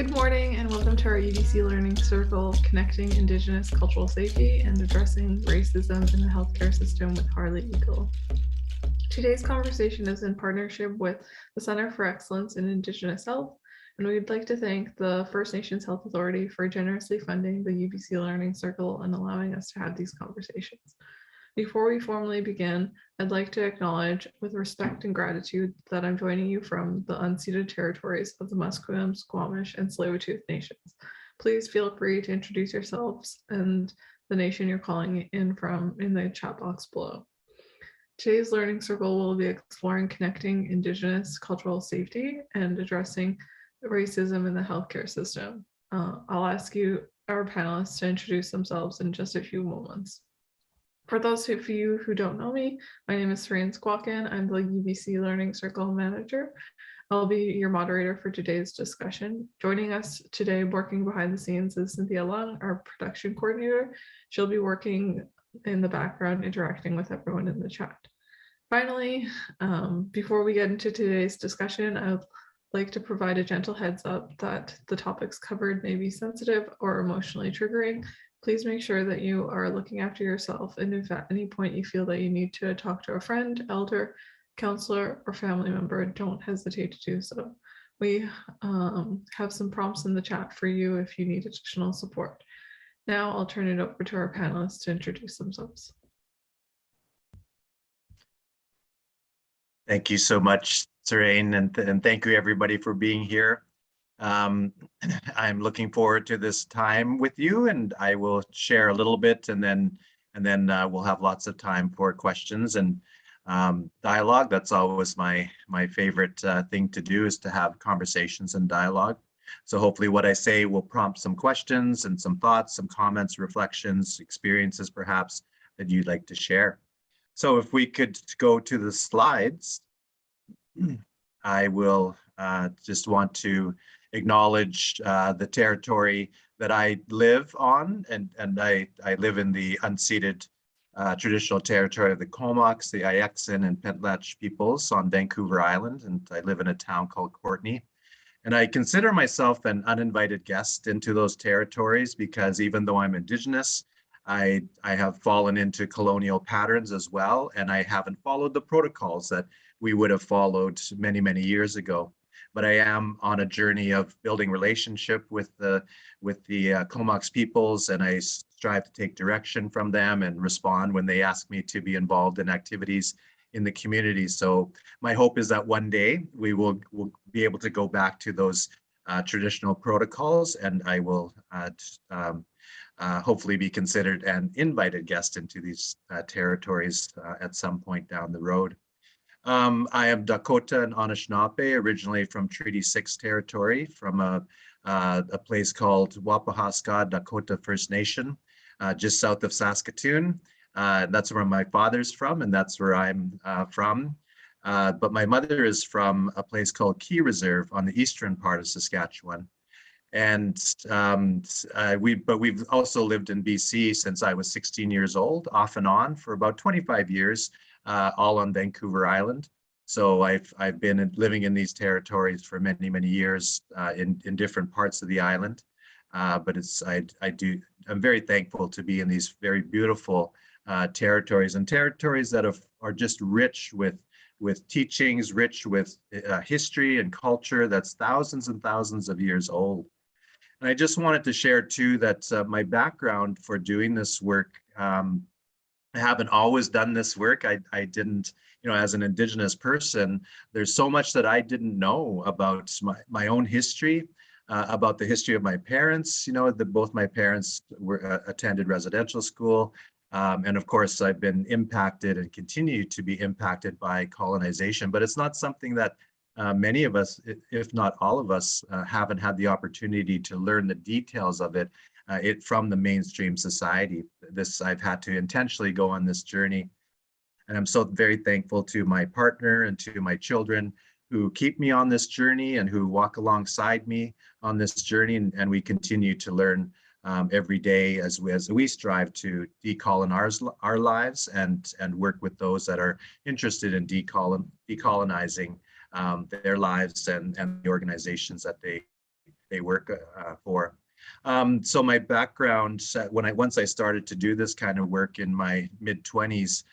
Good morning and welcome to our UBC Learning Circle, Connecting Indigenous Cultural Safety and Addressing Racism in the Healthcare System with Harley Eagle. Today's conversation is in partnership with the Center for Excellence in Indigenous Health, and we'd like to thank the First Nations Health Authority for generously funding the UBC Learning Circle and allowing us to have these conversations. Before we formally begin, I'd like to acknowledge with respect and gratitude that I'm joining you from the unceded territories of the Musqueam, Squamish, and Tsleil-Waututh nations. Please feel free to introduce yourselves and the nation you're calling in from in the chat box below. Today's Learning Circle will be exploring connecting Indigenous cultural safety and addressing racism in the healthcare system. I'll ask you, our panelists, to introduce themselves in just a few moments. For those of you who don't know me, my name is Sareen Squawkin. I'm the UBC Learning Circle Manager. I'll be your moderator for today's discussion. Joining us today, working behind the scenes, is Cynthia Lung, our production coordinator. She'll be working in the background, interacting with everyone in the chat. Finally, before we get into today's discussion, I'd like to provide a gentle heads up that the topics covered may be sensitive or emotionally triggering. Please make sure that you are looking after yourself, and if at any point you feel that you need to talk to a friend, elder, counselor, or family member, don't hesitate to do so. We have some prompts in the chat for you if you need additional support. Now I'll turn it over to our panelists to introduce themselves. Thank you so much, Sareen, and thank you everybody for being here. I'm looking forward to this time with you, and I will share a little bit, and then we'll have lots of time for questions and dialogue. That's always my favorite thing to do, is to have conversations and dialogue. So hopefully what I say will prompt some questions and some thoughts, some comments, reflections, experiences perhaps that you'd like to share. So if we could go to the slides, I will just want to acknowledge the territory that I live on, and I live in the unceded traditional territory of the Comox, the Ayexin, and Pentlatch peoples on Vancouver Island, and I live in a town called Courtenay. And I consider myself an uninvited guest into those territories because even though I'm Indigenous, I have fallen into colonial patterns as well, and I haven't followed the protocols that we would have followed many, many years ago. But I am on a journey of building relationship with the Comox peoples, and I strive to take direction from them and respond when they ask me to be involved in activities in the community. So my hope is that one day we'll be able to go back to those traditional protocols, and I will hopefully be considered an invited guest into these territories at some point down the road. I am Dakota and Anishinaabe, originally from Treaty 6 territory, from a place called Wapahaska Dakota First Nation, just south of Saskatoon. That's where my father's from, and that's where I'm from. But my mother is from a place called Key Reserve on the eastern part of Saskatchewan. And we've also lived in BC since I was 16 years old, off and on for about 25 years, all on Vancouver Island. So I've been living in these territories for many, many years in different parts of the island. But I'm very thankful to be in these very beautiful territories, and territories that are just rich with teachings, rich with history and culture that's thousands and thousands of years old. And I just wanted to share too that my background for doing this work, I haven't always done this work. I didn't, as an Indigenous person, there's so much that I didn't know about my own history, about the history of my parents. Both my parents attended residential school. And of course, I've been impacted and continue to be impacted by colonization, but it's not something that many of us, if not all of us, haven't had the opportunity to learn the details of it from the mainstream society. I've had to intentionally go on this journey. And I'm so very thankful to my partner and to my children who keep me on this journey and who walk alongside me on this journey. And we continue to learn every day as we strive to decolonize our lives and work with those that are interested in decolonizing their lives and the organizations that they they work for. So my background, once I started to do this kind of work in my mid-20s,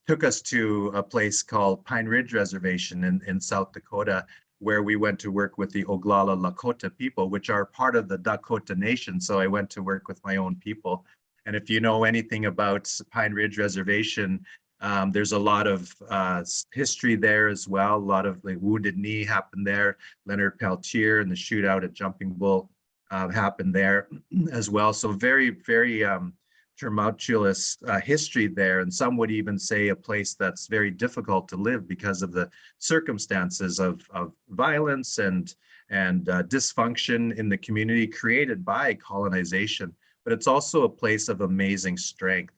took us to a place called Pine Ridge Reservation in South Dakota, where we went to work with the Oglala Lakota people, which are part of the Dakota Nation. So I went to work with my own people. And if you know anything about Pine Ridge Reservation, there's a lot of history there as well. A lot of like Wounded Knee happened there. Leonard Peltier and the shootout at Jumping Bull happened there as well. So very, very tumultuous history there, and some would even say a place that's very difficult to live because of the circumstances of violence and dysfunction in the community created by colonization. But it's also a place of amazing strength,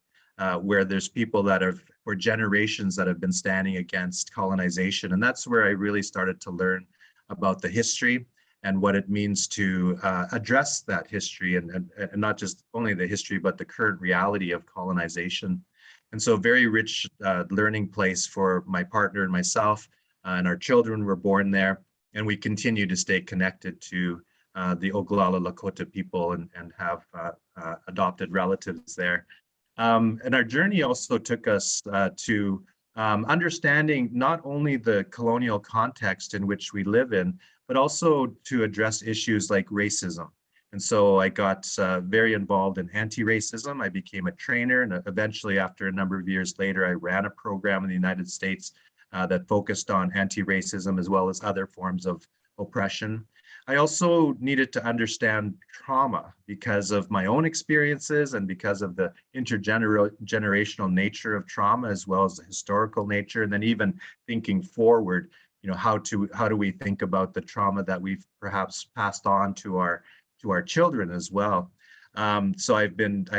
where there's people that have, for generations, that have been standing against colonization. And that's where I really started to learn about the history and what it means to address that history, and not just only the history, but the current reality of colonization. And so very rich learning place for my partner and myself, and our children were born there. And we continue to stay connected to the Oglala Lakota people and have adopted relatives there. And our journey also took us to understanding not only the colonial context in which we live in, but also to address issues like racism. And so I got very involved in anti-racism. I became a trainer, and eventually, after a number of years later, I ran a program in the United States that focused on anti-racism as well as other forms of oppression. I also needed to understand trauma because of my own experiences and because of the intergenerational nature of trauma, as well as the historical nature, and then even thinking forward, you know, how do we think about the trauma that we've perhaps passed on to our children as well. So I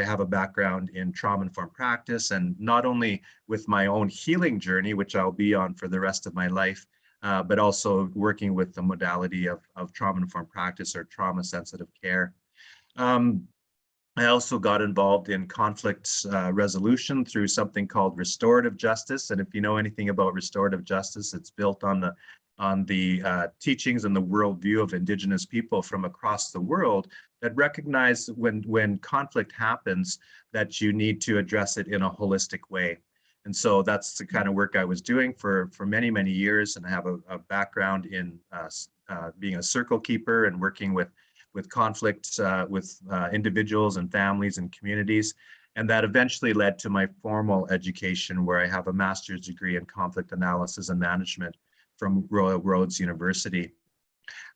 have a background in trauma-informed practice, and not only with my own healing journey, which I'll be on for the rest of my life, but also working with the modality of trauma-informed practice or trauma-sensitive care. I also got involved in conflict resolution through something called Restorative Justice. And if you know anything about Restorative Justice, it's built on the teachings and the worldview of Indigenous people from across the world that recognize when conflict happens that you need to address it in a holistic way. And so that's the kind of work I was doing for many, many years. And I have a background in being a circle keeper and working with conflicts with individuals and families and communities. And that eventually led to my formal education, where I have a master's degree in conflict analysis and management from Royal Roads University.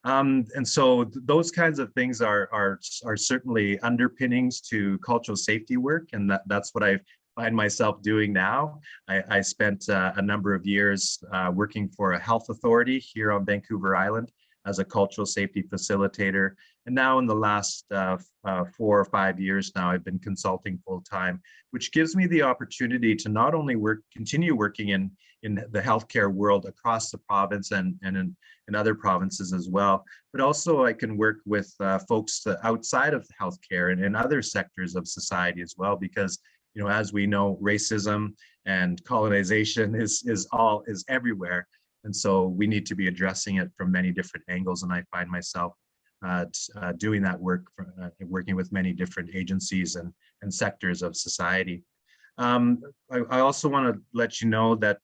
And so those kinds of things are certainly underpinnings to cultural safety work, and that's what I find myself doing now. I spent a number of years working for a health authority here on Vancouver Island as a cultural safety facilitator. And now in the last 4 or 5 years now, I've been consulting full-time, which gives me the opportunity to not only continue working in the healthcare world across the province and in other provinces as well, but also I can work with folks outside of healthcare and in other sectors of society as well, because, you know, as we know, racism and colonization is everywhere. And so we need to be addressing it from many different angles. And I find myself doing that work, working with many different agencies and sectors of society. I also want to let you know that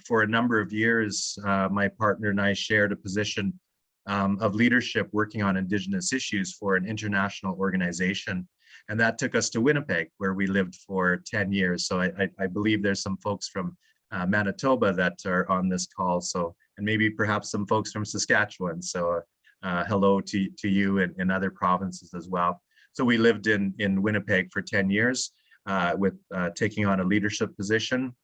for a number of years, my partner and I shared a position of leadership working on Indigenous issues for an international organization. And that took us to Winnipeg, where we lived for 10 years. So I believe there's some folks from Manitoba that are on this call. So, and maybe perhaps some folks from Saskatchewan. So hello to you and in other provinces as well. So we lived in Winnipeg for 10 years with taking on a leadership position.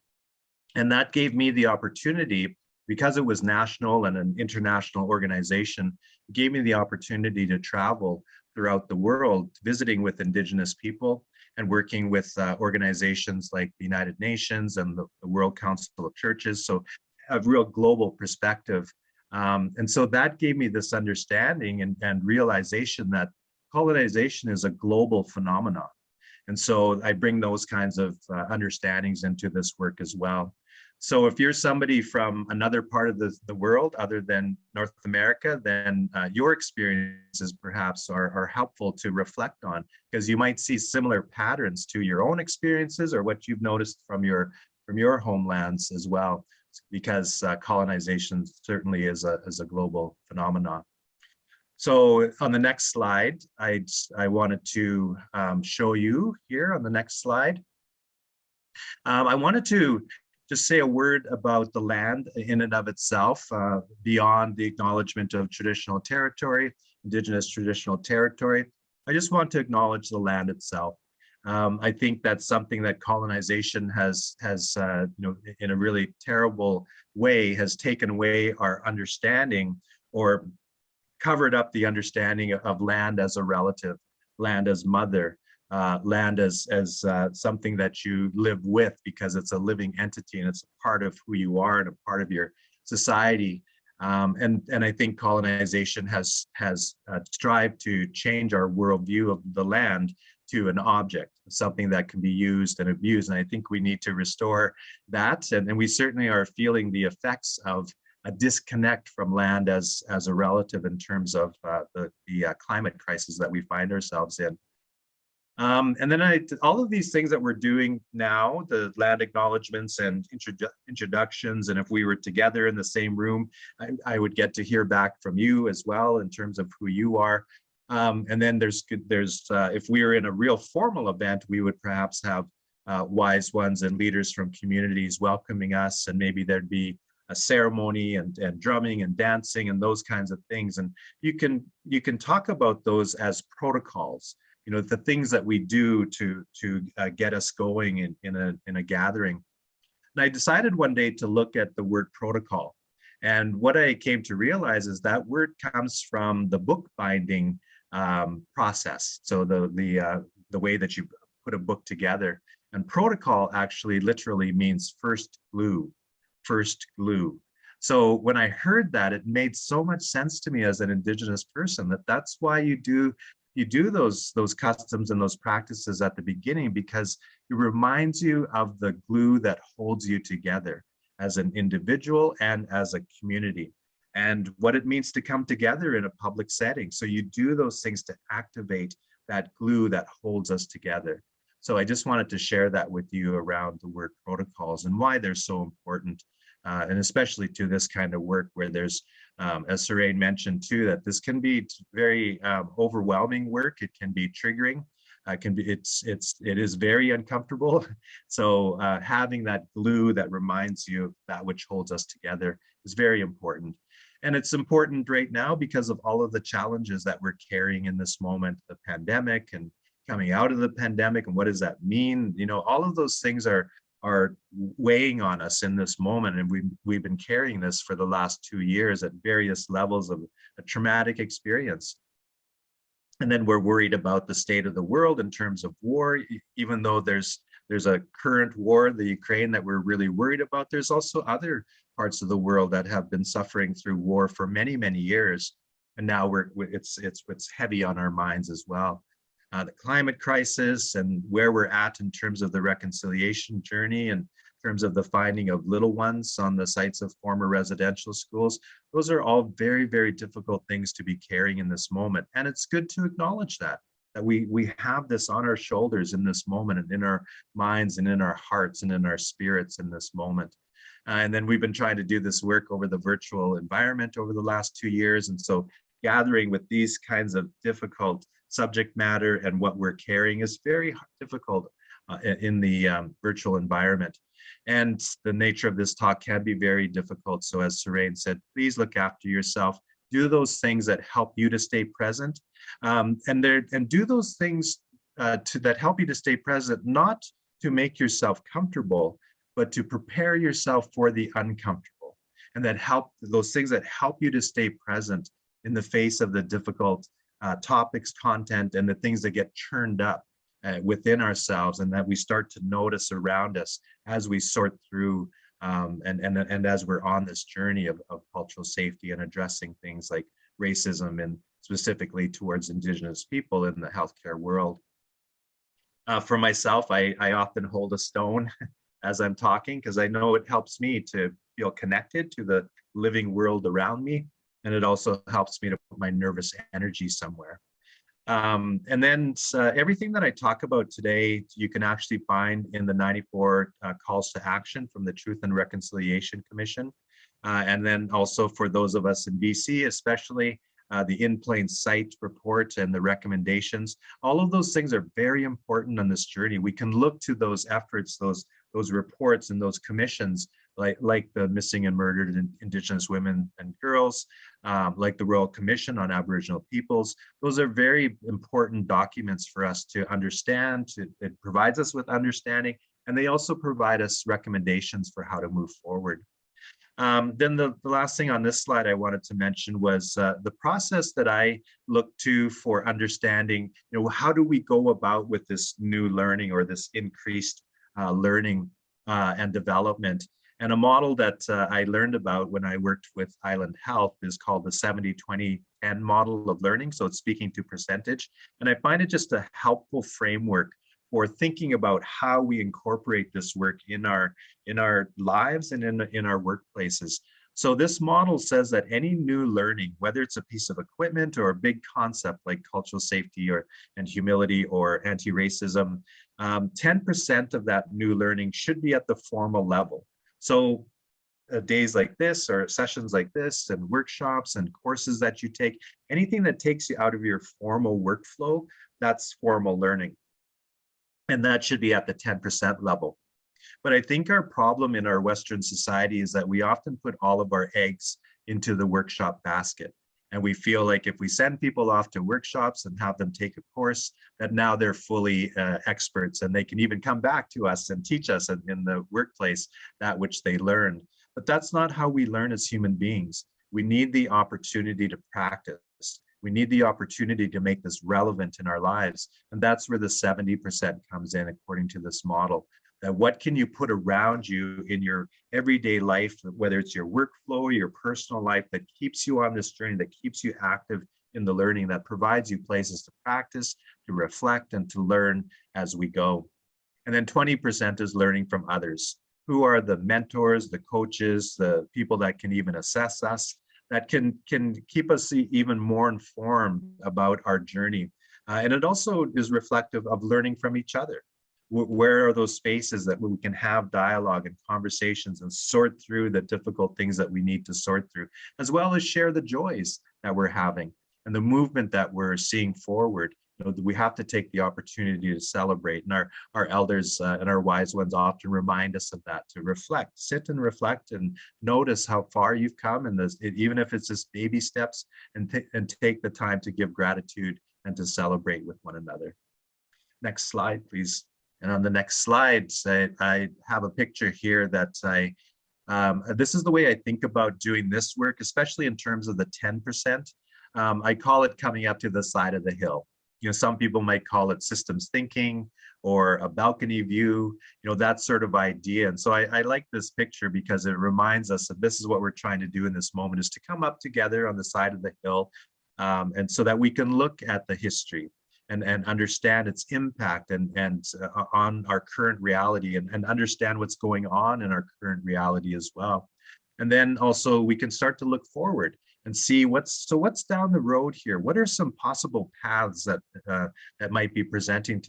And that gave me the opportunity, because it was national and an international organization, it gave me the opportunity to travel throughout the world, visiting with Indigenous people and working with organizations like the United Nations and the World Council of Churches. So a real global perspective. And so that gave me this understanding and realization that colonization is a global phenomenon. And so I bring those kinds of understandings into this work as well. So if you're somebody from another part of the world other than North America, then your experiences perhaps are helpful to reflect on, because you might see similar patterns to your own experiences or what you've noticed from your homelands as well, because colonization certainly is a global phenomenon. So on the next slide, I wanted to show you here on the next slide. I wanted to just say a word about the land in and of itself, beyond the acknowledgement of traditional territory, Indigenous traditional territory. I just want to acknowledge the land itself. I think that's something that colonization has in a really terrible way, has taken away our understanding, or covered up the understanding of land as a relative, land as mother, land as something that you live with, because it's a living entity and it's a part of who you are and a part of your society. And I think colonization has strived to change our worldview of the land to an object, something that can be used and abused. And I think we need to restore that. And we certainly are feeling the effects of a disconnect from land as a relative in terms of the climate crisis that we find ourselves in. And then all of these things that we're doing now, the land acknowledgements and introductions, and if we were together in the same room, I would get to hear back from you as well in terms of who you are. And then there's if we were in a real formal event, we would perhaps have wise ones and leaders from communities welcoming us, and maybe there'd be a ceremony and drumming and dancing and those kinds of things. And you can talk about those as protocols, you know, the things that we do to get us going in a gathering. And I decided one day to look at the word protocol. And what I came to realize is that word comes from the bookbinding process. So the way that you put a book together. And protocol actually literally means first glue. So when I heard that, it made so much sense to me as an Indigenous person that's why you do those customs and those practices at the beginning, because it reminds you of the glue that holds you together as an individual and as a community, and what it means to come together in a public setting. So you do those things to activate that glue that holds us together. So I just wanted to share that with you around the word protocols and why they're so important, and especially to this kind of work where there's, as Sarain mentioned too, that this can be very overwhelming work. It can be triggering. It is very uncomfortable. So having that glue that reminds you of that which holds us together is very important. And it's important right now because of all of the challenges that we're carrying in this moment, the pandemic and coming out of the pandemic, and what does that mean? You know, all of those things are weighing on us in this moment, and we've been carrying this for the last 2 years at various levels of a traumatic experience. And then we're worried about the state of the world in terms of war, even though there's a current war, the Ukraine, that we're really worried about. There's also other parts of the world that have been suffering through war for many, many years, and now it's heavy on our minds as well. The climate crisis and where we're at in terms of the reconciliation journey and in terms of the finding of little ones on the sites of former residential schools. Those are all very, very difficult things to be carrying in this moment. And it's good to acknowledge that we have this on our shoulders in this moment, and in our minds and in our hearts and in our spirits in this moment. And then we've been trying to do this work over the virtual environment over the last 2 years. And so gathering with these kinds of difficult subject matter and what we're carrying is very difficult in the virtual environment. And the nature of this talk can be very difficult. So as Sarain said, please look after yourself. Do those things that help you to stay present, and do those things that help you to stay present, not to make yourself comfortable, but to prepare yourself for the uncomfortable, and those things that help you to stay present in the face of the difficult topics, content, and the things that get churned up within ourselves, and that we start to notice around us as we sort through and as we're on this journey of cultural safety and addressing things like racism, and specifically towards Indigenous people in the healthcare world. For myself, I often hold a stone as I'm talking, because I know it helps me to feel connected to the living world around me. And it also helps me to put my nervous energy somewhere. And then everything that I talk about today, you can actually find in the 94 calls to action from the Truth and Reconciliation Commission. And then also for those of us in BC, especially the In Plain Sight report and the recommendations. All of those things are very important on this journey. We can look to those efforts, those reports and those commissions, like the Missing and Murdered Indigenous Women and Girls, like the Royal Commission on Aboriginal Peoples. Those are very important documents for us to understand. It provides us with understanding, and they also provide us recommendations for how to move forward. Then the last thing on this slide I wanted to mention was the process that I look to for understanding, how do we go about with this new learning or this increased learning and development. And a model that I learned about when I worked with Island Health is called the 70-20-10 model of learning. So it's speaking to percentage. And I find it just a helpful framework for thinking about how we incorporate this work in our lives and in our workplaces. So this model says that any new learning, whether it's a piece of equipment or a big concept like cultural safety and humility or anti-racism, 10% of that new learning should be at the formal level. So days like this or sessions like this and workshops and courses that you take, anything that takes you out of your formal workflow, that's formal learning. And that should be at the 10% level. But I think our problem in our Western society is that we often put all of our eggs into the workshop basket. And we feel like if we send people off to workshops and have them take a course, that now they're fully experts and they can even come back to us and teach us in the workplace that which they learned. But that's not how we learn as human beings. We need the opportunity to practice. We need the opportunity to make this relevant in our lives. And that's where the 70% comes in, according to this model. That what can you put around you in your everyday life, whether it's your workflow, your personal life, that keeps you on this journey, that keeps you active in the learning, that provides you places to practice, to reflect, and to learn as we go. And then 20% is learning from others. Who are the mentors, the coaches, the people that can even assess us, that can keep us even more informed about our journey. And it also is reflective of learning from each other. Where are those spaces that we can have dialogue and conversations and sort through the difficult things that we need to sort through, as well as share the joys that we're having and the movement that we're seeing forward. We have to take the opportunity to celebrate, and our elders and our wise ones often remind us of that, to reflect, sit and reflect and notice how far you've come, and even if it's just baby steps, and take the time to give gratitude and to celebrate with one another. Next slide, please. And on the next slide, I have a picture here that this is the way I think about doing this work, especially in terms of the 10%. I call it coming up to the side of the hill. Some people might call it systems thinking or a balcony view, that sort of idea. And so I like this picture because it reminds us that this is what we're trying to do in this moment, is to come up together on the side of the hill, and so that we can look at the history and understand its impact and on our current reality, and understand what's going on in our current reality as well. And then also we can start to look forward and see what's down the road here. What are some possible paths that might be presenting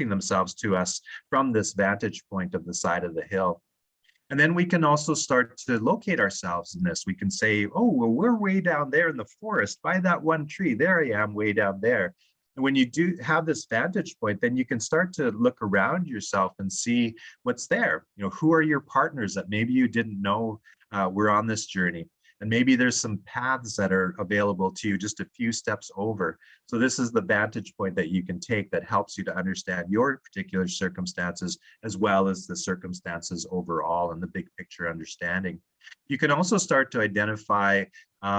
themselves to us from this vantage point of the side of the hill? And then we can also start to locate ourselves in this. We can say, oh, well, we're way down there in the forest by that one tree. There I am, way down there. And when you do have this vantage point, then you can start to look around yourself and see what's there. Who are your partners that maybe you didn't know were on this journey? And maybe there's some paths that are available to you just a few steps over. So this is the vantage point that you can take that helps you to understand your particular circumstances, as well as the circumstances overall and the big picture understanding. You can also start to identify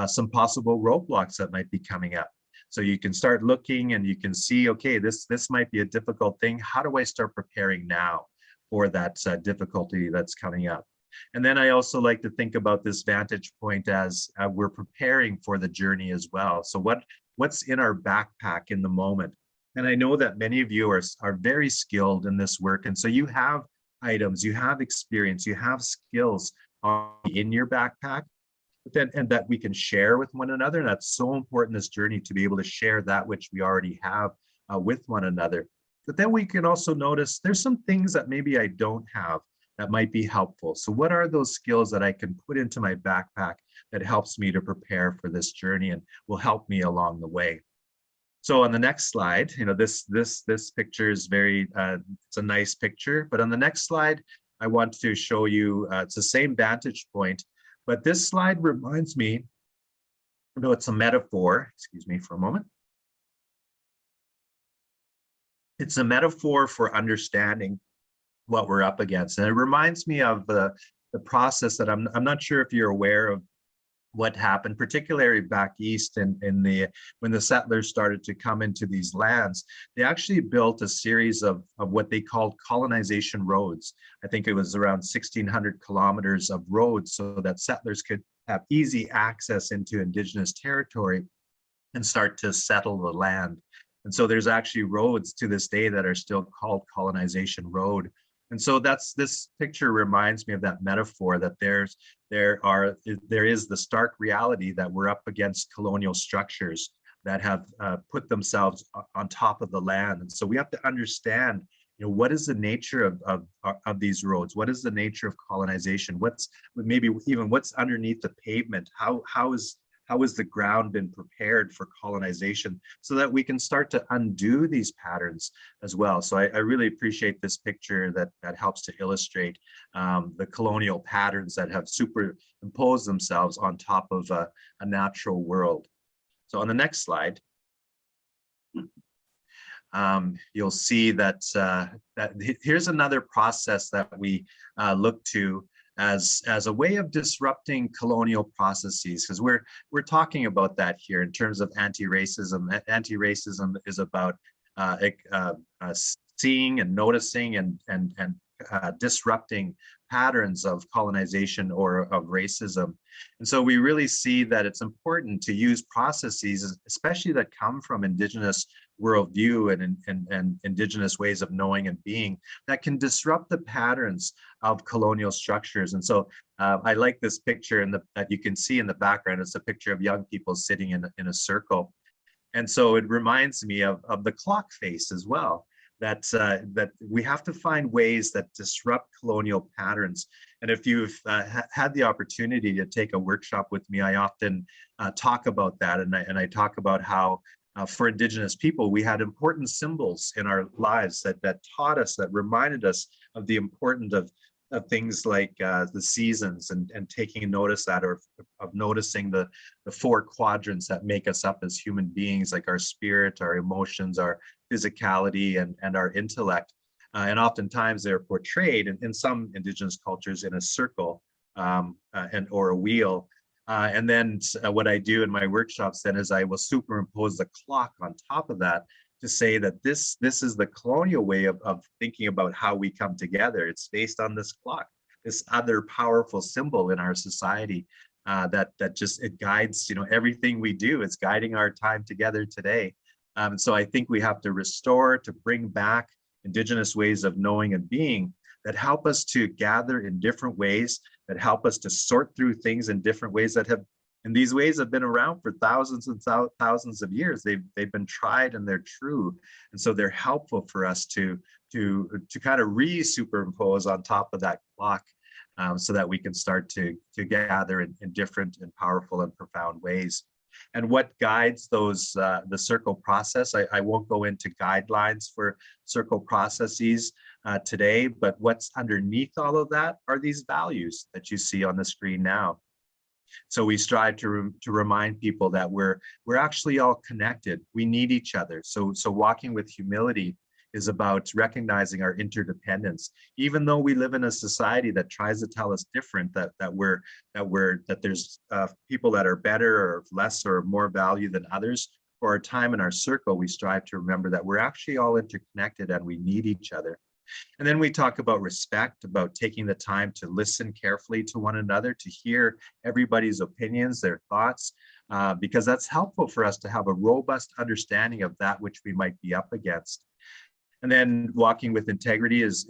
some possible roadblocks that might be coming up. So you can start looking and you can see, okay, this might be a difficult thing. How do I start preparing now for that difficulty that's coming up? And then I also like to think about this vantage point as we're preparing for the journey as well. So what's in our backpack in the moment? And I know that many of you are very skilled in this work. And so you have items, you have experience, you have skills in your backpack, but then and that we can share with one another. And that's so important, this journey, to be able to share that which we already have with one another. But then we can also notice there's some things that maybe I don't have that might be helpful. So what are those skills that I can put into my backpack that helps me to prepare for this journey and will help me along the way? So on the next slide, this picture is very, it's a nice picture, but on the next slide, I want to show you, it's the same vantage point, but this slide reminds me, it's a metaphor, excuse me for a moment. It's a metaphor for understanding what we're up against. And it reminds me of the process that I'm not sure if you're aware of what happened, particularly back east when the settlers started to come into these lands. They actually built a series of what they called colonization roads. I think it was around 1,600 kilometers of roads so that settlers could have easy access into Indigenous territory and start to settle the land. And so there's actually roads to this day that are still called Colonization Road. And so this picture reminds me of that metaphor, that there is the stark reality that we're up against colonial structures that have put themselves on top of the land. And so we have to understand, what is the nature of these roads? What is the nature of colonization? What's maybe even what's underneath the pavement? How has the ground been prepared for colonization so that we can start to undo these patterns as well? So I really appreciate this picture that helps to illustrate the colonial patterns that have superimposed themselves on top of a natural world. So on the next slide, you'll see that here's another process that we look to as a way of disrupting colonial processes, because we're talking about that here in terms of anti-racism. Anti-racism is about seeing and noticing and disrupting patterns of colonization or of racism. And so we really see that it's important to use processes, especially that come from Indigenous worldview and Indigenous ways of knowing and being, that can disrupt the patterns of colonial structures. And so I like this picture that you can see in the background. It's a picture of young people sitting in a circle. And so it reminds me of the clock face as well. That we have to find ways that disrupt colonial patterns. And if you've had the opportunity to take a workshop with me, I often talk about that. And I talk about how for Indigenous people, we had important symbols in our lives that taught us, that reminded us of the importance of things like the seasons and taking notice that, or of noticing the four quadrants that make us up as human beings, like our spirit, our emotions, our physicality, and our intellect. And oftentimes they're portrayed in some Indigenous cultures in a circle or a wheel. And then what I do in my workshops then is I will superimpose the clock on top of that to say that this is the colonial way of thinking about how we come together. It's based on this clock, this other powerful symbol in our society that just, it guides, everything we do. It's guiding our time together today. So I think we have to restore, to bring back Indigenous ways of knowing and being that help us to gather in different ways, that help us to sort through things in different ways and these ways have been around for thousands and thousands of years. They've been tried and they're true. And so they're helpful for us to kind of re-superimpose on top of that clock so that we can start to gather in different and powerful and profound ways. And what guides those, the circle process, I won't go into guidelines for circle processes today, but what's underneath all of that are these values that you see on the screen now. So we strive to remind people that we're actually all connected. We need each other. So walking with humility is about recognizing our interdependence. Even though we live in a society that tries to tell us different, that there's people that are better or less or more value than others, for our time in our circle, we strive to remember that we're actually all interconnected and we need each other. And then we talk about respect, about taking the time to listen carefully to one another, to hear everybody's opinions, their thoughts, because that's helpful for us to have a robust understanding of that which we might be up against. And then walking with integrity is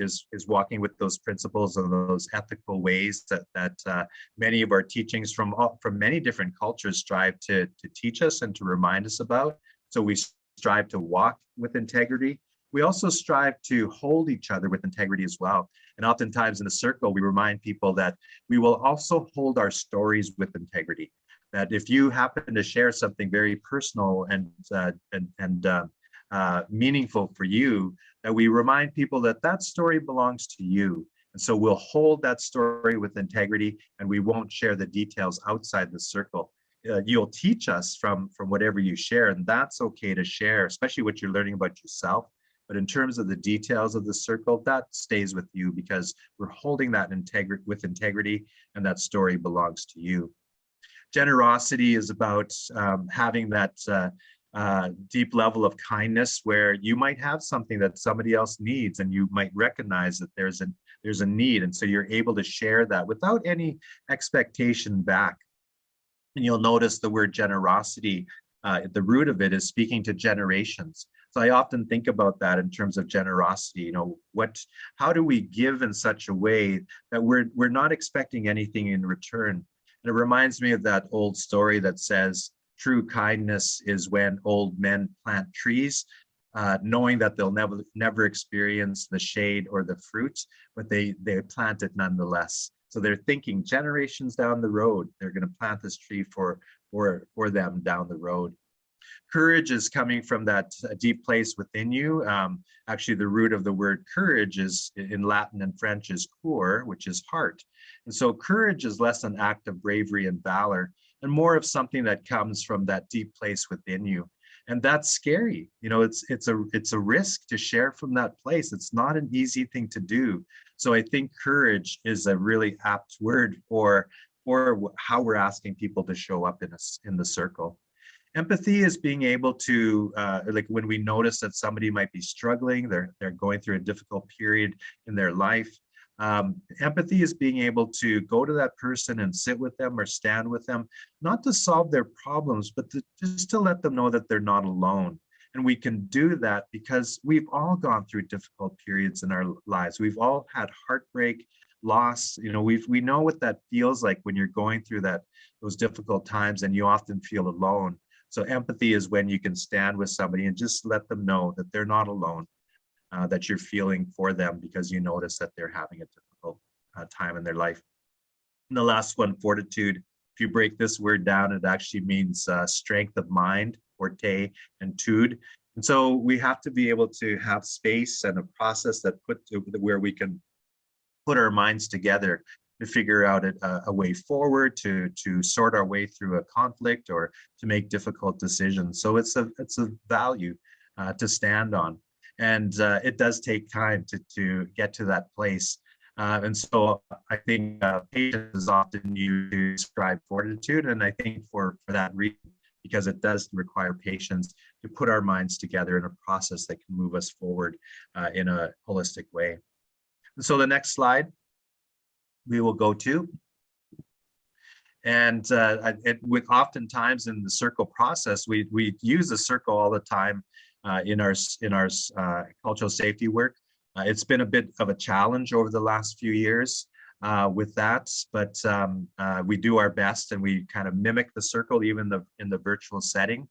walking with those principles and those ethical ways that many of our teachings from many different cultures strive to teach us and to remind us about. So we strive to walk with integrity. We also strive to hold each other with integrity as well. And oftentimes in the circle, we remind people that we will also hold our stories with integrity. That if you happen to share something very personal and meaningful for you, that we remind people that that story belongs to you. And so we'll hold that story with integrity, and we won't share the details outside the circle. You'll teach us from whatever you share, and that's okay to share, especially what you're learning about yourself. But in terms of the details of the circle, that stays with you because we're holding that with integrity, and that story belongs to you. Generosity is about having that deep level of kindness where you might have something that somebody else needs, and you might recognize that there's a need, and so you're able to share that without any expectation back. And you'll notice the word generosity, the root of it is speaking to generations. So I often think about that in terms of generosity. You know, how do we give in such a way that we're not expecting anything in return? And it reminds me of that old story that says, true kindness is when old men plant trees, knowing that they'll never experience the shade or the fruit, but they plant it nonetheless. So they're thinking generations down the road, they're going to plant this tree for them down the road. Courage is coming from that deep place within you. Actually, the root of the word courage is in Latin and French is cor, which is heart. And so courage is less an act of bravery and valor, and more of something that comes from that deep place within you. And that's scary. You know, it's a risk to share from that place. It's not an easy thing to do. So I think courage is a really apt word for how we're asking people to show up in the circle. Empathy is being able to, like when we notice that somebody might be struggling, they're going through a difficult period in their life. Empathy is being able to go to that person and sit with them or stand with them, not to solve their problems, but just to let them know that they're not alone. And we can do that because we've all gone through difficult periods in our lives. We've all had heartbreak, loss. You know, we know what that feels like when you're going through those difficult times and you often feel alone. So empathy is when you can stand with somebody and just let them know that they're not alone, that you're feeling for them because you notice that they're having a difficult time in their life. And the last one, fortitude. If you break this word down, it actually means strength of mind, forte, and tude. And so we have to be able to have space and a process where we can put our minds together to figure out a way forward, to sort our way through a conflict or to make difficult decisions. So it's a value to stand on. And it does take time to get to that place. And so I think patience is often used to describe fortitude. And I think for that reason, because it does require patience to put our minds together in a process that can move us forward in a holistic way. And so the next slide we will go to. And with oftentimes in the circle process, we use the circle all the time in our cultural safety work. It's been a bit of a challenge over the last few years with that, but we do our best and we kind of mimic the circle even in the virtual setting.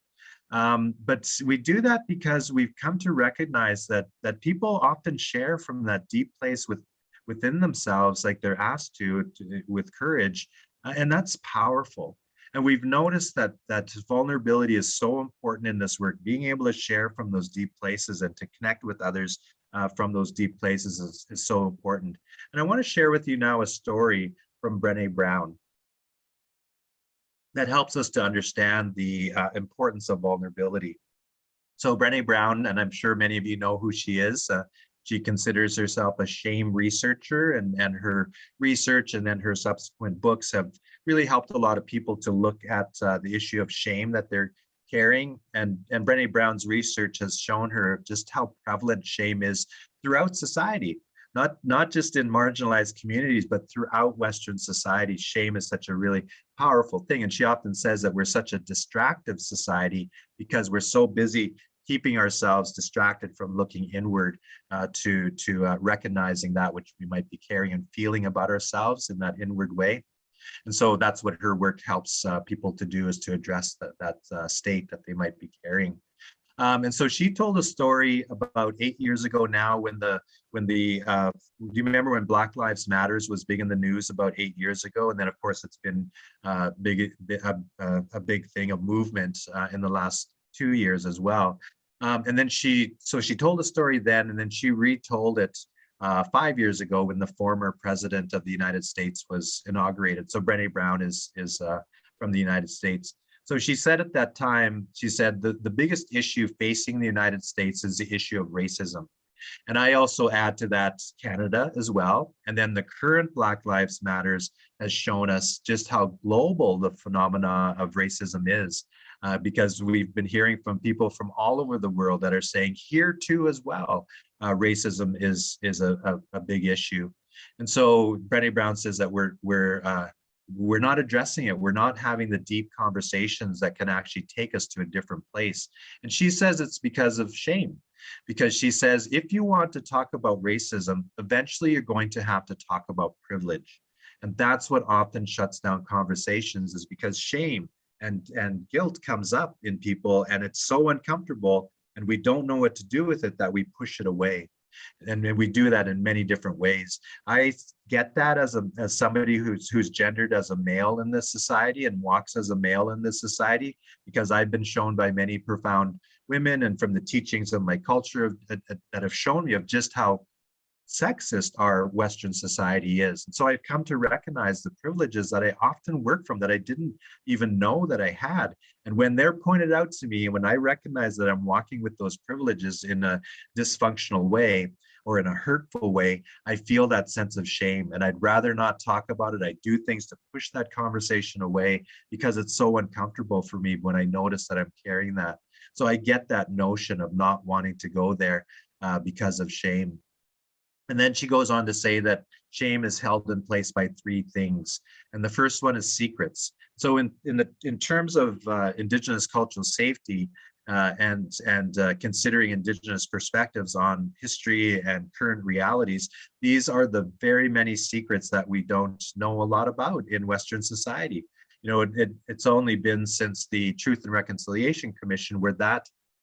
But we do that because we've come to recognize that people often share from that deep place within themselves, like they're asked to with courage, and that's powerful. And we've noticed that vulnerability is so important in this work. Being able to share from those deep places and to connect with others from those deep places is so important. And I want to share with you now a story from Brené Brown that helps us to understand the importance of vulnerability. So Brené Brown, and I'm sure many of you know who she is, she considers herself a shame researcher, and her research and then her subsequent books have really helped a lot of people to look at the issue of shame that they're carrying. And Brené Brown's research has shown her just how prevalent shame is throughout society, not just in marginalized communities, but throughout Western society. Shame is such a really powerful thing. And she often says that we're such a distractive society because we're so busy keeping ourselves distracted from looking inward to recognizing that which we might be carrying and feeling about ourselves in that inward way. And so that's what her work helps people to do, is to address that state that they might be carrying. And so she told a story about 8 years ago now, do you remember when Black Lives Matters was big in the news about 8 years ago? And then of course it's been a big thing, a movement in the last 2 years as well. And then she told a story then, and then she retold it 5 years ago when the former president of the United States was inaugurated. So Brené Brown is from the United States. So she said at that time, she said the biggest issue facing the United States is the issue of racism. And I also add to that Canada as well. And then the current Black Lives Matters has shown us just how global the phenomena of racism is, because we've been hearing from people from all over the world that are saying here too as well, racism is a big issue. And so Brené Brown says that we're not addressing it. We're not having the deep conversations that can actually take us to a different place. And she says it's because of shame, because she says, if you want to talk about racism, eventually you're going to have to talk about privilege. And that's what often shuts down conversations, is because shame and guilt comes up in people, and it's so uncomfortable and we don't know what to do with it that we push it away. And we do that in many different ways. I get that as somebody who's gendered as a male in this society and walks as a male in this society, because I've been shown by many profound women and from the teachings of my culture that have shown me of just how sexist our Western society is. And so I've come to recognize the privileges that I often work from that I didn't even know that I had. And when they're pointed out to me, and when I recognize that I'm walking with those privileges in a dysfunctional way or in a hurtful way, I feel that sense of shame, and I'd rather not talk about it. I do things to push that conversation away because it's so uncomfortable for me when I notice that I'm carrying that. So I get that notion of not wanting to go there because of shame. And then she goes on to say that shame is held in place by three things. And the first one is secrets. So in terms of Indigenous cultural safety and considering Indigenous perspectives on history and current realities, these are the very many secrets that we don't know a lot about in Western society. You know, it's only been since the Truth and Reconciliation Commission where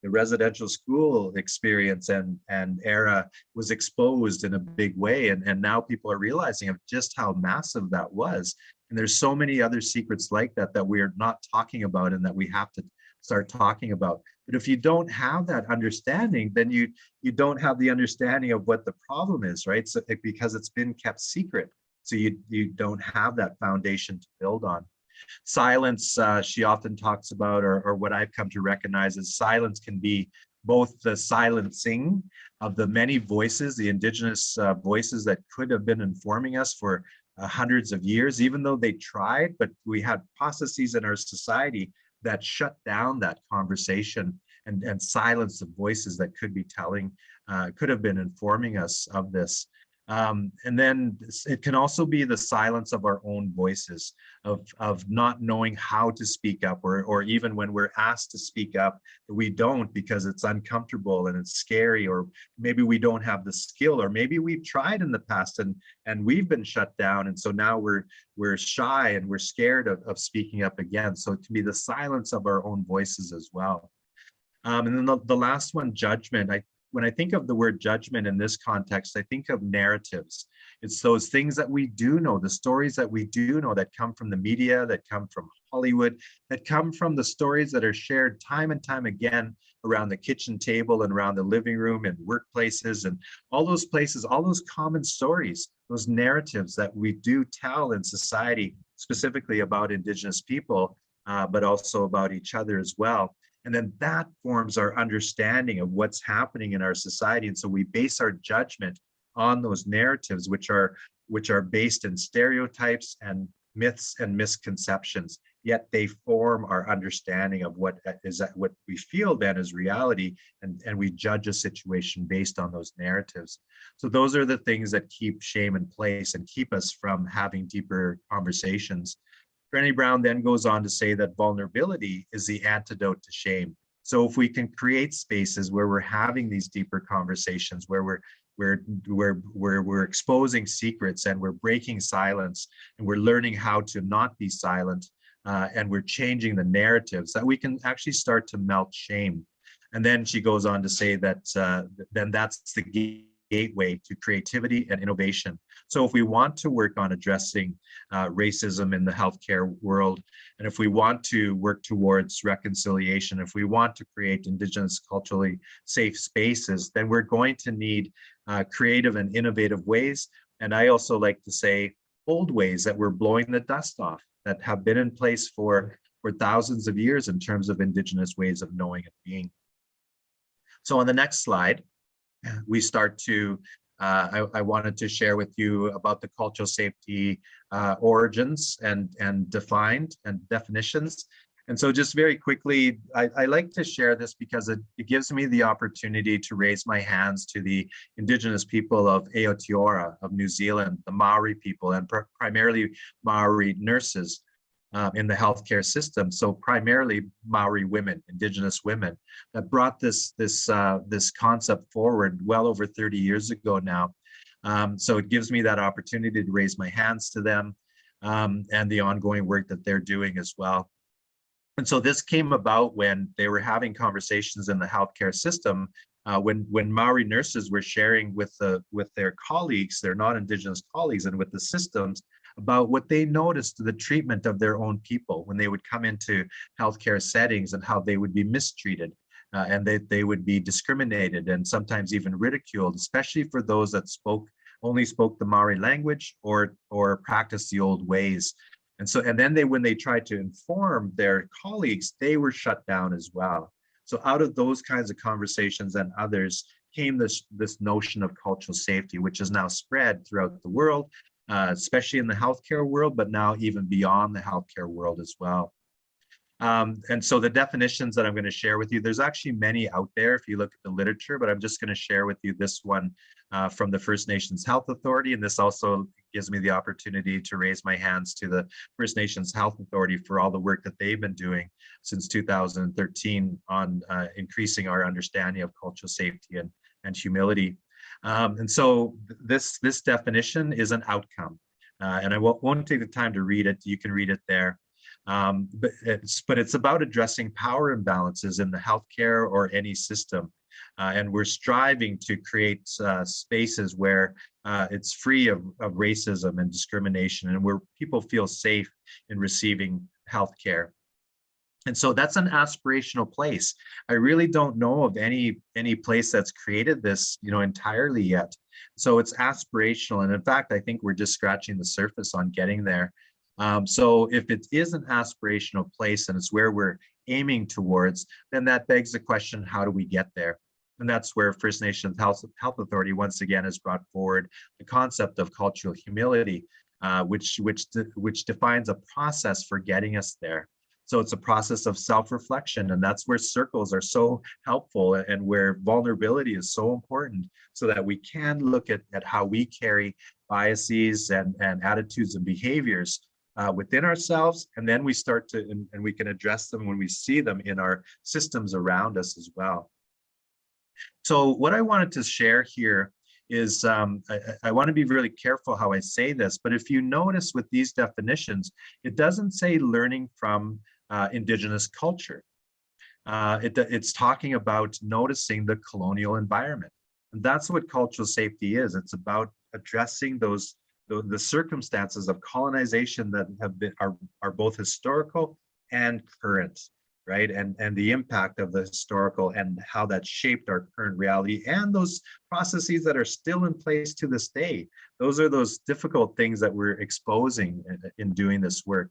the residential school experience and era was exposed in a big way. And now people are realizing of just how massive that was. And there's so many other secrets like that we're not talking about and that we have to start talking about. But if you don't have that understanding, then you don't have the understanding of what the problem is, right? So because it's been kept secret. So you don't have that foundation to build on. Silence, she often talks about, or what I've come to recognize is silence can be both the silencing of the many voices, the Indigenous voices that could have been informing us for hundreds of years, even though they tried, but we had processes in our society that shut down that conversation and silence the voices that could be could have been informing us of this. And then it can also be the silence of our own voices, of not knowing how to speak up, or even when we're asked to speak up, we don't because it's uncomfortable and it's scary, or maybe we don't have the skill, or maybe we've tried in the past and we've been shut down. And so now we're shy and we're scared of speaking up again. So it can be the silence of our own voices as well. And then the last one, judgment. When I think of the word judgment in this context, I think of narratives. It's those things that we do know, the stories that we do know that come from the media, that come from Hollywood, that come from the stories that are shared time and time again around the kitchen table and around the living room and workplaces and all those places, all those common stories, those narratives that we do tell in society, specifically about Indigenous people, but also about each other as well. And then that forms our understanding of what's happening in our society. And so we base our judgment on those narratives, which are based in stereotypes and myths and misconceptions, yet they form our understanding of what we feel then is reality, and we judge a situation based on those narratives. So those are the things that keep shame in place and keep us from having deeper conversations. Brené Brown then goes on to say that vulnerability is the antidote to shame. So if we can create spaces where we're having these deeper conversations, where we're exposing secrets and we're breaking silence and we're learning how to not be silent, and we're changing the narratives, that we can actually start to melt shame. And then she goes on to say that then that's the gateway to creativity and innovation. So if we want to work on addressing racism in the healthcare world, and if we want to work towards reconciliation, if we want to create Indigenous culturally safe spaces, then we're going to need creative and innovative ways. And I also like to say old ways that we're blowing the dust off, that have been in place for thousands of years in terms of Indigenous ways of knowing and being. So on the next slide, we start to, I wanted to share with you about the cultural safety origins and defined and definitions. And so just very quickly, I like to share this because it gives me the opportunity to raise my hands to the Indigenous people of Aotearoa of New Zealand, the Maori people, and primarily Maori nurses in the healthcare system. So primarily Maori women, Indigenous women, that brought this concept forward well over 30 years ago now. So it gives me that opportunity to raise my hands to them, and the ongoing work that they're doing as well. And so this came about when they were having conversations in the healthcare system, when Maori nurses were sharing with their colleagues, their non-Indigenous colleagues, and with the systems about what they noticed the treatment of their own people when they would come into healthcare settings, and how they would be mistreated, and they would be discriminated and sometimes even ridiculed, especially for those that only spoke the Maori language or practiced the old ways. And then when they tried to inform their colleagues, they were shut down as well. So out of those kinds of conversations and others came this notion of cultural safety, which is now spread throughout the world, especially in the healthcare world, but now even beyond the healthcare world as well. And so the definitions that I'm going to share with you, there's actually many out there if you look at the literature, but I'm just going to share with you this one from the First Nations Health Authority. And this also gives me the opportunity to raise my hands to the First Nations Health Authority for all the work that they've been doing since 2013 on increasing our understanding of cultural safety and humility. And so this definition is an outcome, and I won't take the time to read it. You can read it there. But it's about addressing power imbalances in the healthcare or any system. And we're striving to create spaces where it's free of racism and discrimination, and where people feel safe in receiving healthcare. And so that's an aspirational place. I really don't know of any place that's created this, entirely yet. So it's aspirational. And in fact, I think we're just scratching the surface on getting there. So if it is an aspirational place and it's where we're aiming towards, then that begs the question, how do we get there? And that's where First Nations Health Authority once again has brought forward the concept of cultural humility, which defines a process for getting us there. So it's a process of self-reflection, and that's where circles are so helpful, and where vulnerability is so important, so that we can look at how we carry biases and attitudes and behaviors within ourselves, and then we start to, and we can address them when we see them in our systems around us as well. So what I wanted to share here is, I want to be really careful how I say this, but if you notice with these definitions, it doesn't say learning from Indigenous culture. It's talking about noticing the colonial environment. And that's what cultural safety is. It's about addressing the circumstances of colonization that are both historical and current, right? And the impact of the historical and how that shaped our current reality, and those processes that are still in place to this day. Those are those difficult things that we're exposing in doing this work.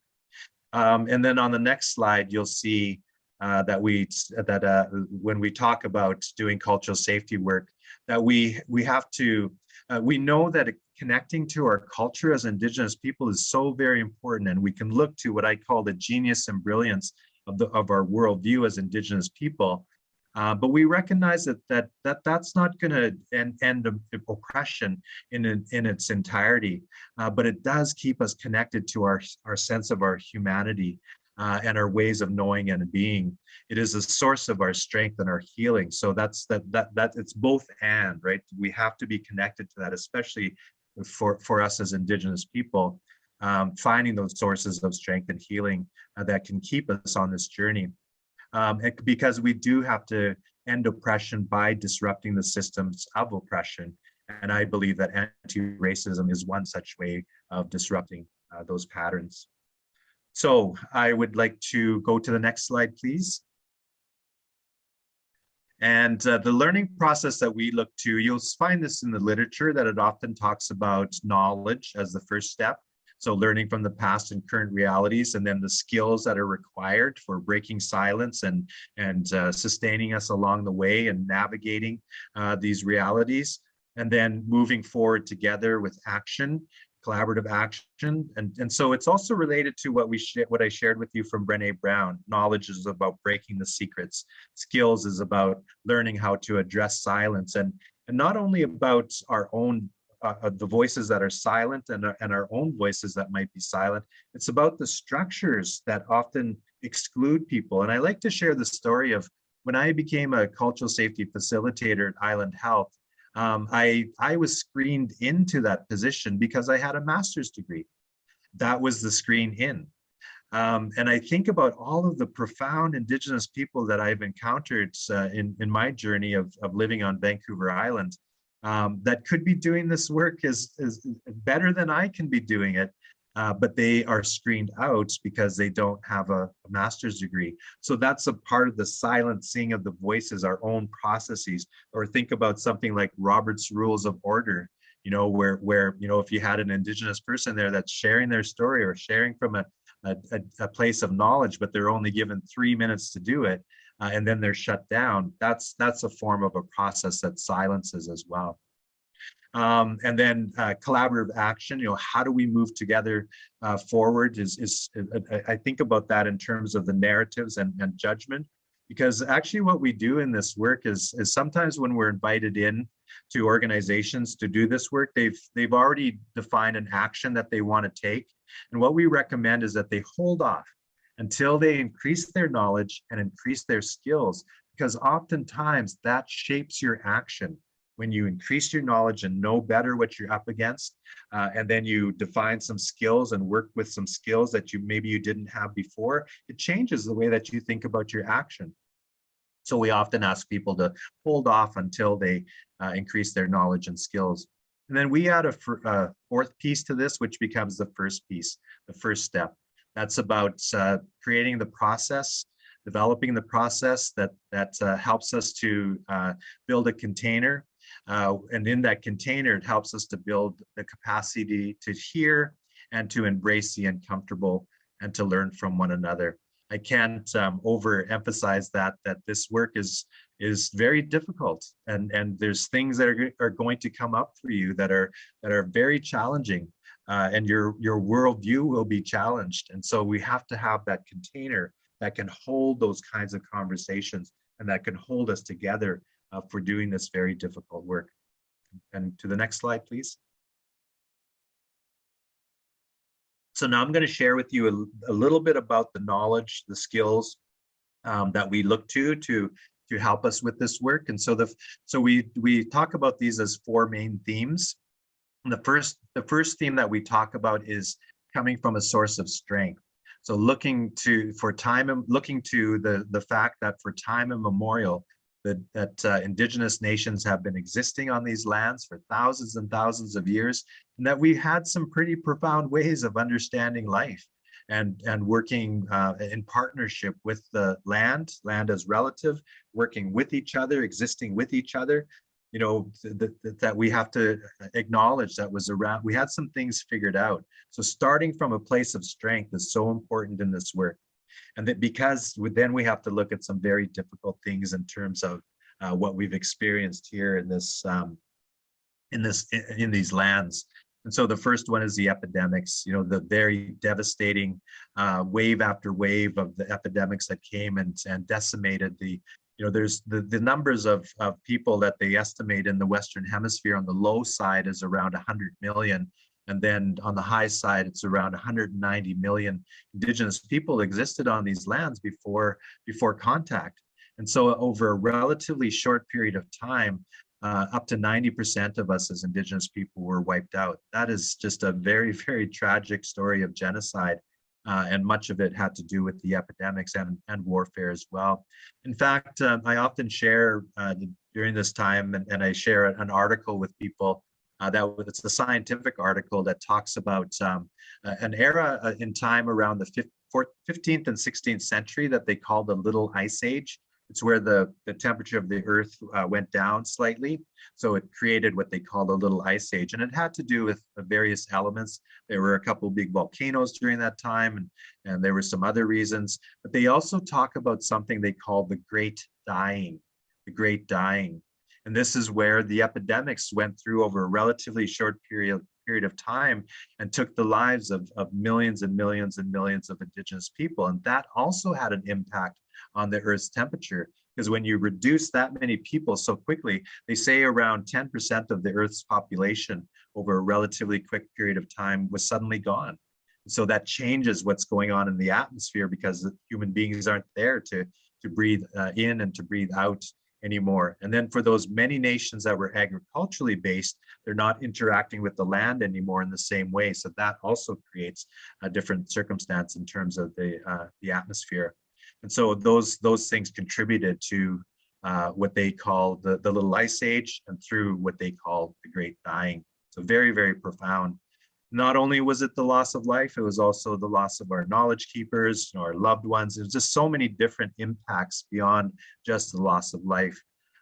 And then on the next slide, you'll see that when we talk about doing cultural safety work, that we have to, we know that connecting to our culture as Indigenous people is so very important, and we can look to what I call the genius and brilliance of our worldview as Indigenous people. But we recognize that's not going to end oppression in its entirety, but it does keep us connected to our sense of our humanity. and our ways of knowing and being. It is a source of our strength and our healing. So that's it's both and, right? We have to be connected to that, especially for us as Indigenous people, finding those sources of strength and healing that can keep us on this journey. Because we do have to end oppression by disrupting the systems of oppression. And I believe that anti-racism is one such way of disrupting those patterns. So I would like to go to the next slide, please. And the learning process that we look to, you'll find this in the literature, that it often talks about knowledge as the first step. So learning from the past and current realities, and then the skills that are required for breaking silence and sustaining us along the way and navigating these realities, and then moving forward together with action, collaborative action. And so it's also related to what I shared with you from Brené Brown. Knowledge is about breaking the secrets. Skills is about learning how to address silence, and not only about our own the voices that are silent and our own voices that might be silent. It's about the structures that often exclude people. And I like to share the story of when I became a cultural safety facilitator at Island Health. I was screened into that position because I had a master's degree. That was the screen in. And I think about all of the profound Indigenous people that I've encountered in my journey of living on Vancouver Island, that could be doing this work is better than I can be doing it, but they are screened out because they don't have a master's degree. So that's a part of the silencing of the voices, our own processes. Or think about something like Robert's Rules of Order, where if you had an Indigenous person there that's sharing their story or sharing from a place of knowledge, but they're only given 3 minutes to do it, and then they're shut down. That's a form of a process that silences as well. And then collaborative action, how do we move together forward I think about that in terms of the narratives and judgment, because actually what we do in this work is sometimes when we're invited in to organizations to do this work, they've already defined an action that they want to take. And what we recommend is that they hold off until they increase their knowledge and increase their skills, because oftentimes that shapes your action. When you increase your knowledge and know better what you're up against, and then you define some skills and work with some skills that maybe you didn't have before, it changes the way that you think about your action. So we often ask people to hold off until they increase their knowledge and skills. And then we add a fourth piece to this, which becomes the first piece, the first step. That's about creating the process, developing the process that helps us to build a container. And in that container, it helps us to build the capacity to hear and to embrace the uncomfortable and to learn from one another. I can't overemphasize that this work is very difficult, and there's things that are going to come up for you that are very challenging. And your worldview will be challenged. And so we have to have that container that can hold those kinds of conversations and that can hold us together for doing this very difficult work. And to the next slide, please. So now I'm going to share with you a little bit about the knowledge, the skills that we look to help us with this work. And so we talk about these as four main themes. And the first theme that we talk about is coming from a source of strength. So looking to the fact that for time immemorial, that Indigenous nations have been existing on these lands for thousands and thousands of years, and that we had some pretty profound ways of understanding life and working in partnership with the land as relative, working with each other, existing with each other. That we have to acknowledge that was around. We had some things figured out. So starting from a place of strength is so important in this work. And that because then we have to look at some very difficult things in terms of what we've experienced here in these lands. And so the first one is the epidemics, the very devastating wave after wave of the epidemics that came and decimated there's the numbers of people that they estimate in the Western Hemisphere on the low side is around 100 million. And then on the high side, it's around 190 million Indigenous people existed on these lands before contact. And so over a relatively short period of time, up to 90% of us as Indigenous people were wiped out. That is just a very, very tragic story of genocide. And much of it had to do with the epidemics and warfare as well. In fact, I often share during this time, and I share an article with people it's a scientific article that talks about an era in time around the 15th and 16th century that they call the Little Ice Age. It's where the temperature of the earth went down slightly. So it created what they call the Little Ice Age. And it had to do with various elements. There were a couple of big volcanoes during that time, and there were some other reasons. But they also talk about something they call the Great Dying, the Great Dying. And this is where the epidemics went through over a relatively short period of time and took the lives of millions and millions and millions of Indigenous people. And that also had an impact on the Earth's temperature, because when you reduce that many people so quickly, they say around 10% of the Earth's population over a relatively quick period of time was suddenly gone. So that changes what's going on in the atmosphere, because human beings aren't there to breathe in and to breathe out anymore. And then for those many nations that were agriculturally based, they're not interacting with the land anymore in the same way. So that also creates a different circumstance in terms of the atmosphere. And so those things contributed to what they call the Little Ice Age, and through what they call the Great Dying. So very, very profound. Not only was it the loss of life, it was also the loss of our knowledge keepers, our loved ones. There's just so many different impacts beyond just the loss of life.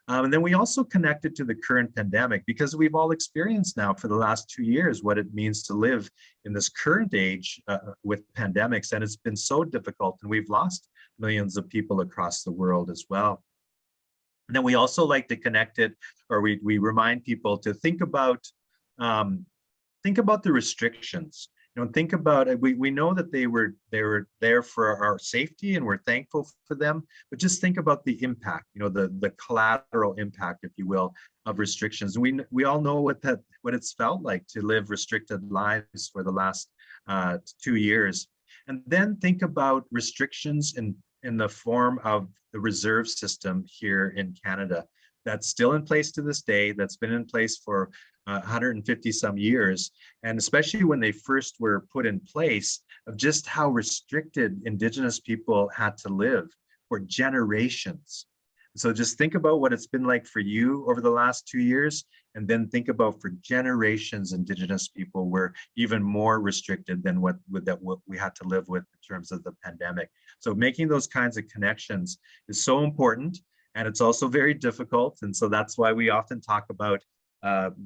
And then we also connected to the current pandemic, because we've all experienced now for the last 2 years what it means to live in this current age with pandemics. And it's been so difficult, and we've lost millions of people across the world as well. And then we also like to connect it, or we remind people to think about the restrictions. Think about it. We know that they were there for our safety, and we're thankful for them. But just think about the impact, the collateral impact, if you will, of restrictions. We all know what it's felt like to live restricted lives for the last 2 years. And then think about restrictions in the form of the reserve system here in Canada. That's still in place to this day. That's been in place for 150 some years. And especially when they first were put in place, of just how restricted Indigenous people had to live for generations. So just think about what it's been like for you over the last 2 years, and then think about for generations, Indigenous people were even more restricted than what we had to live with in terms of the pandemic. So making those kinds of connections is so important, and it's also very difficult. And so that's why we often talk about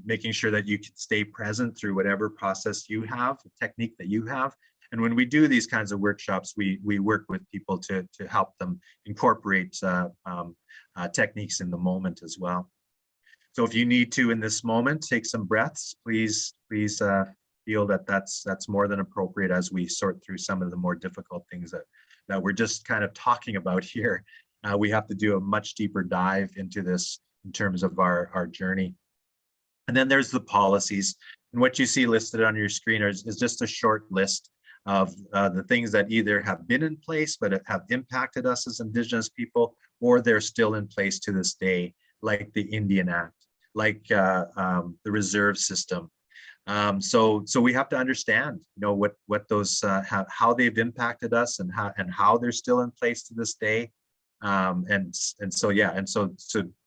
making sure that you can stay present through whatever process you have, the technique that you have. And when we do these kinds of workshops, we work with people to help them incorporate techniques in the moment as well. So if you need to, in this moment, take some breaths, please feel that that's more than appropriate as we sort through some of the more difficult things that we're just kind of talking about here. We have to do a much deeper dive into this in terms of our journey. And then there's the policies. And what you see listed on your screen is just a short list of the things that either have been in place but have impacted us as Indigenous people, or they're still in place to this day, like the Indian Act, like the reserve system. So we have to understand, what those how they've impacted us, and how they're still in place to this day. So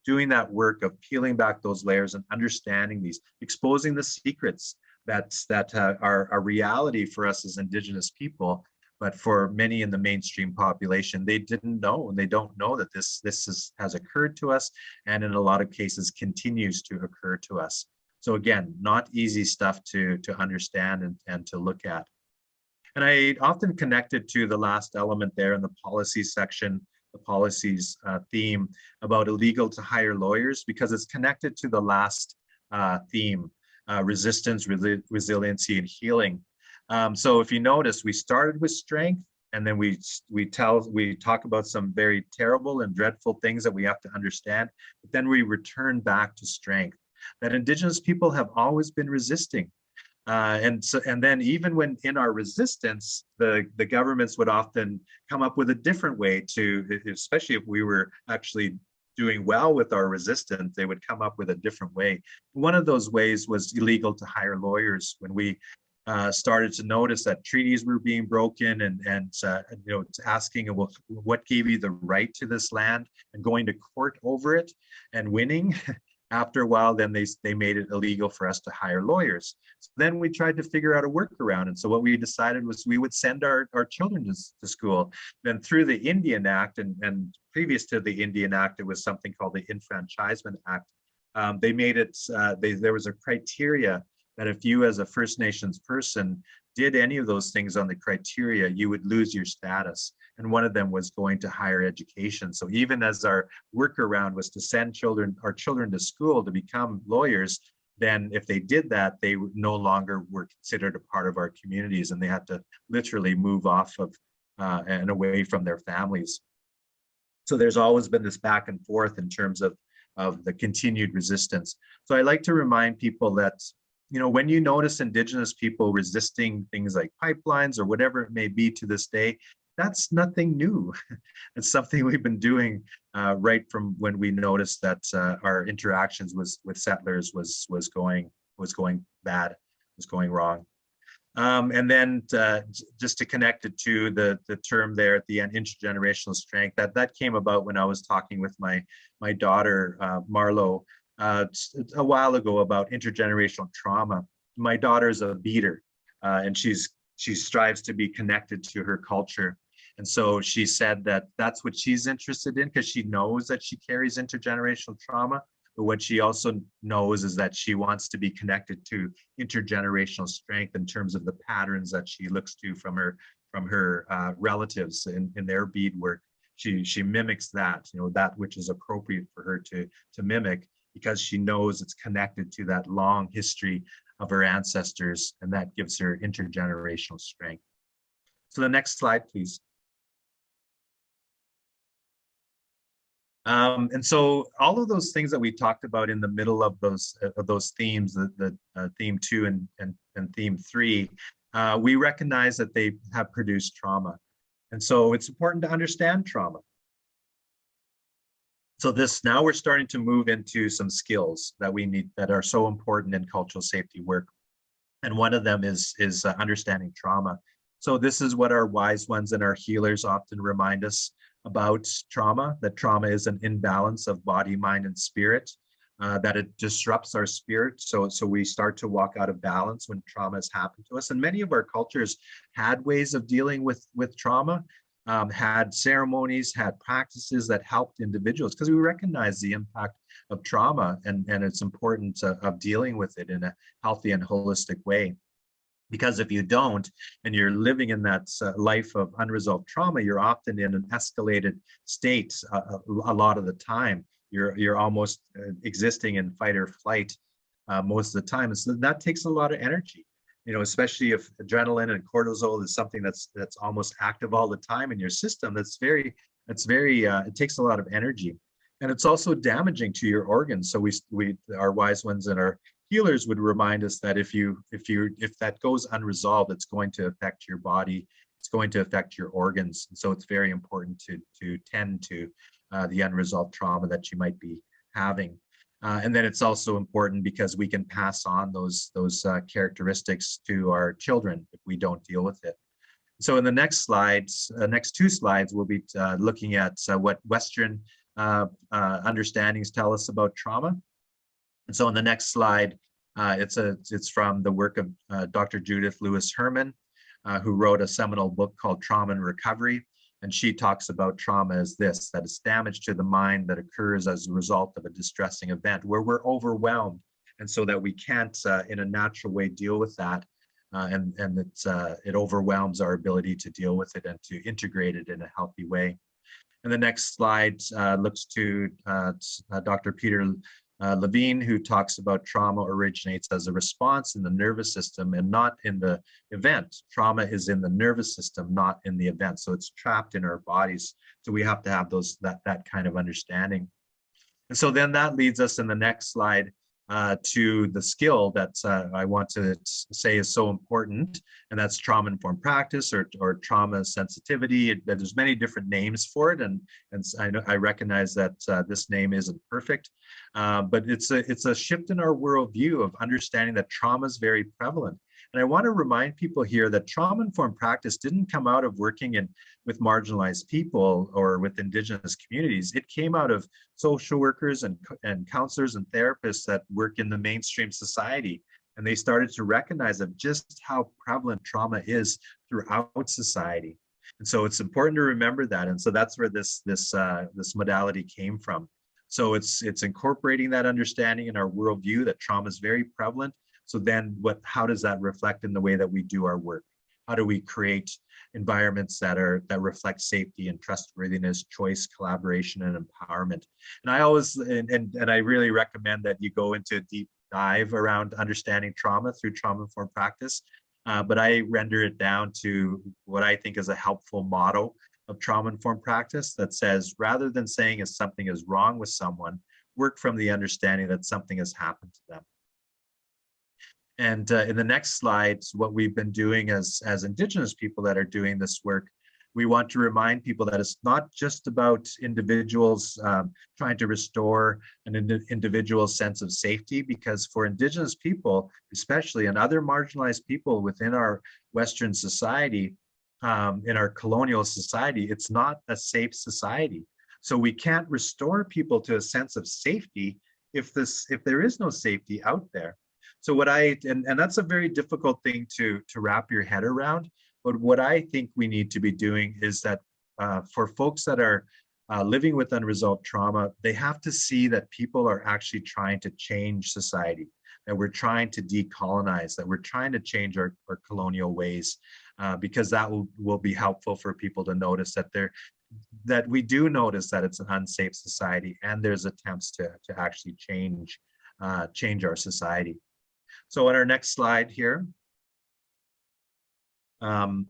doing that work of peeling back those layers and understanding these, exposing the secrets that are a reality for us as Indigenous people, but for many in the mainstream population, they didn't know, and they don't know that this has occurred to us, and in a lot of cases continues to occur to us. So again, not easy stuff to understand and to look at. And I often connect it to the last element there in the policies section, the policies theme about illegal to hire lawyers, because it's connected to the last theme, resistance, resiliency, and healing. So if you notice, we started with strength, and then we talk about some very terrible and dreadful things that we have to understand, but then we return back to strength, that Indigenous people have always been resisting. And then even when in our resistance, the governments would often come up with a different way to, especially if we were actually doing well with our resistance, they would come up with a different way. One of those ways was illegal to hire lawyers. When we started to notice that treaties were being broken, and asking, well, what gave you the right to this land, and going to court over it and winning. After a while, then they made it illegal for us to hire lawyers. So then we tried to figure out a workaround. And so what we decided was we would send our children to school. Then through the Indian Act, and previous to the Indian Act, it was something called the Enfranchisement Act. They made it, there was a criteria that if you as a First Nations person did any of those things on the criteria, you would lose your status. And one of them was going to higher education. So even as our workaround was to send our children to school to become lawyers, then if they did that, they no longer were considered a part of our communities, and they had to literally move off of and away from their families. So there's always been this back and forth in terms of the continued resistance. So I like to remind people that, when you notice Indigenous people resisting things like pipelines or whatever it may be to this day, that's nothing new. It's something we've been doing right from when we noticed that our interactions with settlers was going bad, was going wrong. And then just to connect it to the term there at the end, intergenerational strength, that came about when I was talking with my daughter, Marlo, a while ago about intergenerational trauma. My daughter's a beater, and she strives to be connected to her culture. And so she said that that's what she's interested in, because she knows that she carries intergenerational trauma. But what she also knows is that she wants to be connected to intergenerational strength in terms of the patterns that she looks to from her relatives in their beadwork. She mimics that, that which is appropriate for her to mimic, because she knows it's connected to that long history of her ancestors, and that gives her intergenerational strength. So the next slide, please. And so all of those things that we talked about in the middle of those themes, the theme 2 and theme 3, we recognize that they have produced trauma. And so it's important to understand trauma. So now we're starting to move into some skills that we need, that are so important in cultural safety work. And one of them is understanding trauma. So this is what our wise ones and our healers often remind us about trauma, that trauma is an imbalance of body, mind, and spirit, that it disrupts our spirit. So we start to walk out of balance when trauma has happened to us. And many of our cultures had ways of dealing with trauma, had ceremonies, had practices that helped individuals, because we recognize the impact of trauma and its importance of dealing with it in a healthy and holistic way. Because if you don't, and you're living in that life of unresolved trauma, you're often in an escalated state a lot of the time. You're almost existing in fight or flight most of the time. And so that takes a lot of energy, especially if adrenaline and cortisol is something that's almost active all the time in your system. It takes a lot of energy. And it's also damaging to your organs. So our wise ones and our healers would remind us that if that goes unresolved, it's going to affect your body, it's going to affect your organs. And so it's very important to tend to the unresolved trauma that you might be having. And then it's also important because we can pass on those characteristics to our children if we don't deal with it. So in the next two slides, we'll be looking at what Western understandings tell us about trauma. And so on the next slide, it's from the work of Dr. Judith Lewis Herman, who wrote a seminal book called Trauma and Recovery. And she talks about trauma as this, that it's damage to the mind that occurs as a result of a distressing event where we're overwhelmed. And so that we can't, in a natural way, deal with that. And it overwhelms our ability to deal with it and to integrate it in a healthy way. And the next slide looks to Dr. Peter Levine, who talks about trauma originates as a response in the nervous system and not in the event. Trauma is in the nervous system, not in the event. So it's trapped in our bodies. So we have to have that kind of understanding. And so then that leads us in the next slide to the skill that I want to say is so important, and that's trauma-informed practice or trauma sensitivity. There's many different names for it, and I recognize that this name isn't perfect, but it's a shift in our worldview of understanding that trauma is very prevalent. And I want to remind people here that trauma-informed practice didn't come out of working with marginalized people or with Indigenous communities. It came out of social workers and counselors and therapists that work in the mainstream society. And they started to recognize of just how prevalent trauma is throughout society. And so it's important to remember that. And so that's where this modality came from. So it's incorporating that understanding in our worldview that trauma is very prevalent. So then how does that reflect in the way that we do our work? How do we create environments that reflect safety and trustworthiness, choice, collaboration, and empowerment? And I always, and I really recommend that you go into a deep dive around understanding trauma through trauma-informed practice. But I render it down to what I think is a helpful model of trauma-informed practice that says, rather than saying if something is wrong with someone, work from the understanding that something has happened to them. And in the next slides, what we've been doing as Indigenous people that are doing this work, we want to remind people that it's not just about individuals trying to restore an individual sense of safety, because for Indigenous people, especially, and other marginalized people within our Western society, in our colonial society, it's not a safe society. So we can't restore people to a sense of safety if there is no safety out there. So and that's a very difficult thing to wrap your head around. But what I think we need to be doing is that for folks that are living with unresolved trauma, they have to see that people are actually trying to change society, that we're trying to decolonize, that we're trying to change our colonial ways, because that will be helpful for people to notice that we do notice that it's an unsafe society, and there's attempts to actually change our society. So on our next slide here, so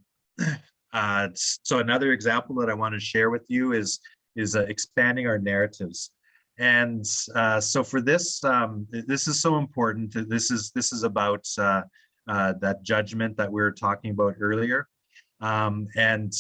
another example that I want to share with you is expanding our narratives. And so for this, this is so important. This is about that judgment that we were talking about earlier. And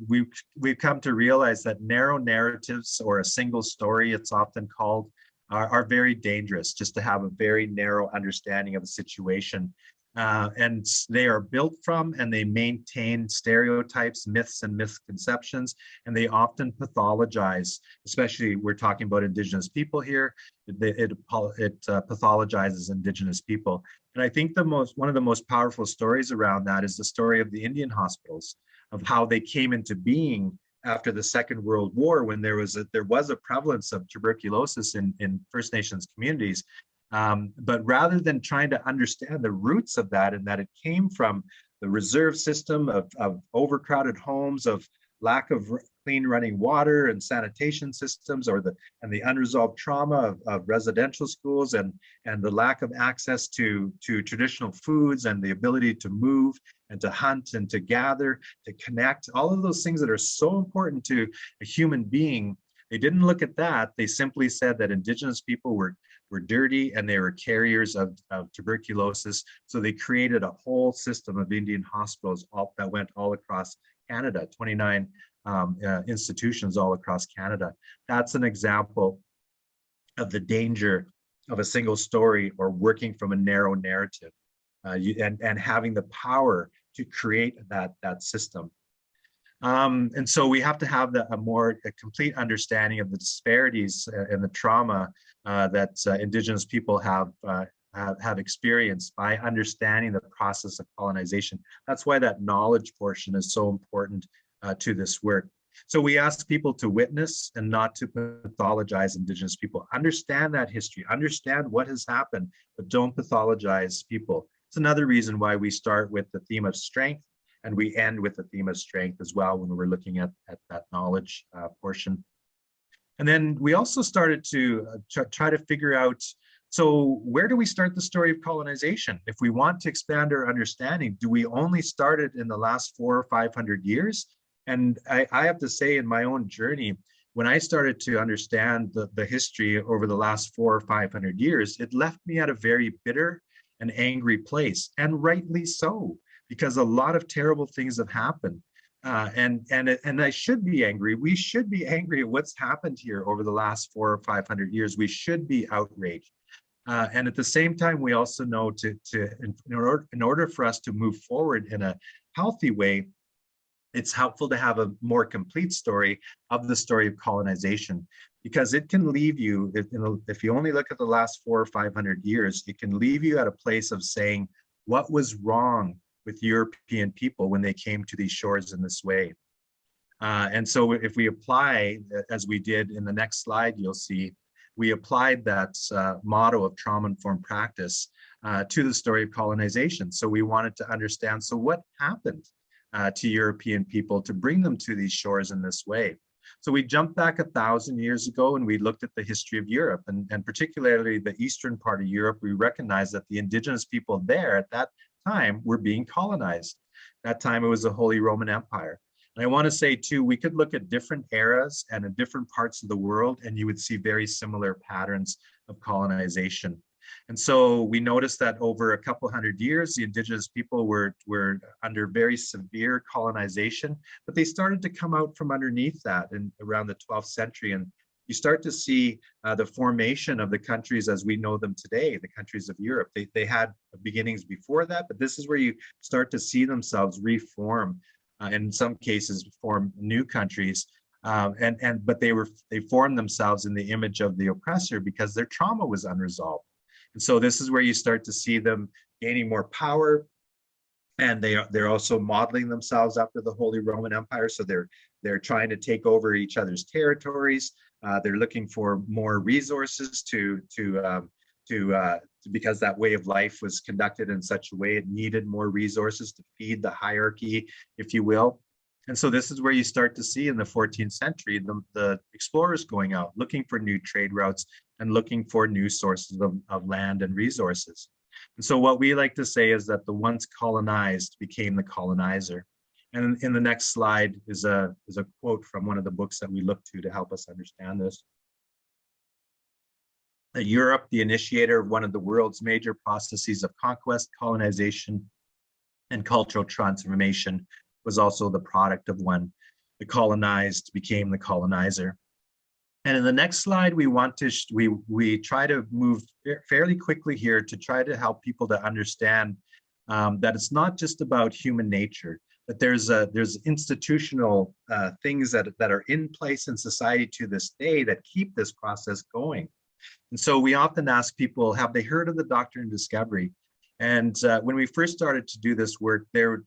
we've come to realize that narrow narratives, or a single story, it's often called, are very dangerous, just to have a very narrow understanding of the situation. And they are built from, and they maintain stereotypes, myths, and misconceptions, and they often pathologize, especially we're talking about Indigenous people here. It pathologizes Indigenous people. And I think one of the most powerful stories around that is the story of the Indian hospitals, of how they came into being after the Second World War, when there was a prevalence of tuberculosis in First Nations communities. But rather than trying to understand the roots of that, and that it came from the reserve system of overcrowded homes, of lack of clean running water and sanitation systems, and the unresolved trauma of residential schools, and the lack of access to traditional foods, and the ability to move and to hunt and to gather, to connect, all of those things that are so important to a human being. They didn't look at that. They simply said that Indigenous people were dirty, and they were carriers of tuberculosis. So they created a whole system of Indian hospitals that went all across Canada, 29 institutions all across Canada. That's an example of the danger of a single story, or working from a narrow narrative, and having the power to create that system. And so we have to have a more complete understanding of the disparities and the trauma that Indigenous people have experienced by understanding the process of colonization. That's why that knowledge portion is so important to this work. So we ask people to witness and not to pathologize Indigenous people. Understand that history, understand what has happened, but don't pathologize people. It's another reason why we start with the theme of strength, and we end with the theme of strength as well when we're looking at that knowledge portion. And then we also started to try to figure out, so where do we start the story of colonization? If we want to expand our understanding, do we only start it in the last 400 or 500 years? And I have to say, in my own journey, when I started to understand the history over the last 400 or 500 years, it left me at a very bitter and angry place, and rightly so, because a lot of terrible things have happened. And I should be angry. We should be angry at what's happened here over the last 400 or 500 years. We should be outraged. And at the same time, we also know in order for us to move forward in a healthy way, it's helpful to have a more complete story of the story of colonization, because it can leave you, if you only look at the last 400 or 500 years, it can leave you at a place of saying, what was wrong with European people when they came to these shores in this way? And so if we apply, as we did in the next slide, you'll see, we applied that motto of trauma-informed practice to the story of colonization. So we wanted to understand, so what happened to European people to bring them to these shores in this way? So we jumped back 1,000 years ago and we looked at the history of Europe, and particularly the eastern part of Europe. We recognized that the indigenous people there at that time were being colonized. That time it was the Holy Roman Empire. And I want to say too, we could look at different eras and in different parts of the world, and you would see very similar patterns of colonization. And so we noticed that over a couple hundred years, the indigenous people were under very severe colonization, but they started to come out from underneath that in around the 12th century. And you start to see the formation of the countries as we know them today, the countries of Europe. They had beginnings before that, but this is where you start to see themselves reform, in some cases form new countries. But they formed themselves in the image of the oppressor because their trauma was unresolved. And so this is where you start to see them gaining more power, and they're also modeling themselves after the Holy Roman Empire. So they're trying to take over each other's territories. They're looking for more resources because that way of life was conducted in such a way it needed more resources to feed the hierarchy, if you will. And so this is where you start to see in the 14th century, the explorers going out, looking for new trade routes and looking for new sources of land and resources. And so what we like to say is that the once colonized became the colonizer. And in the next slide is a quote from one of the books that we look to help us understand this. That Europe, the initiator of one of the world's major processes of conquest, colonization, and cultural transformation, was also the product of one. The colonized became the colonizer. And in the next slide, we try to move fairly quickly here to try to help people to understand that it's not just about human nature, but there's institutional things that are in place in society to this day that keep this process going. And so we often ask people, have they heard of the doctrine of discovery? And when we first started to do this work, there'd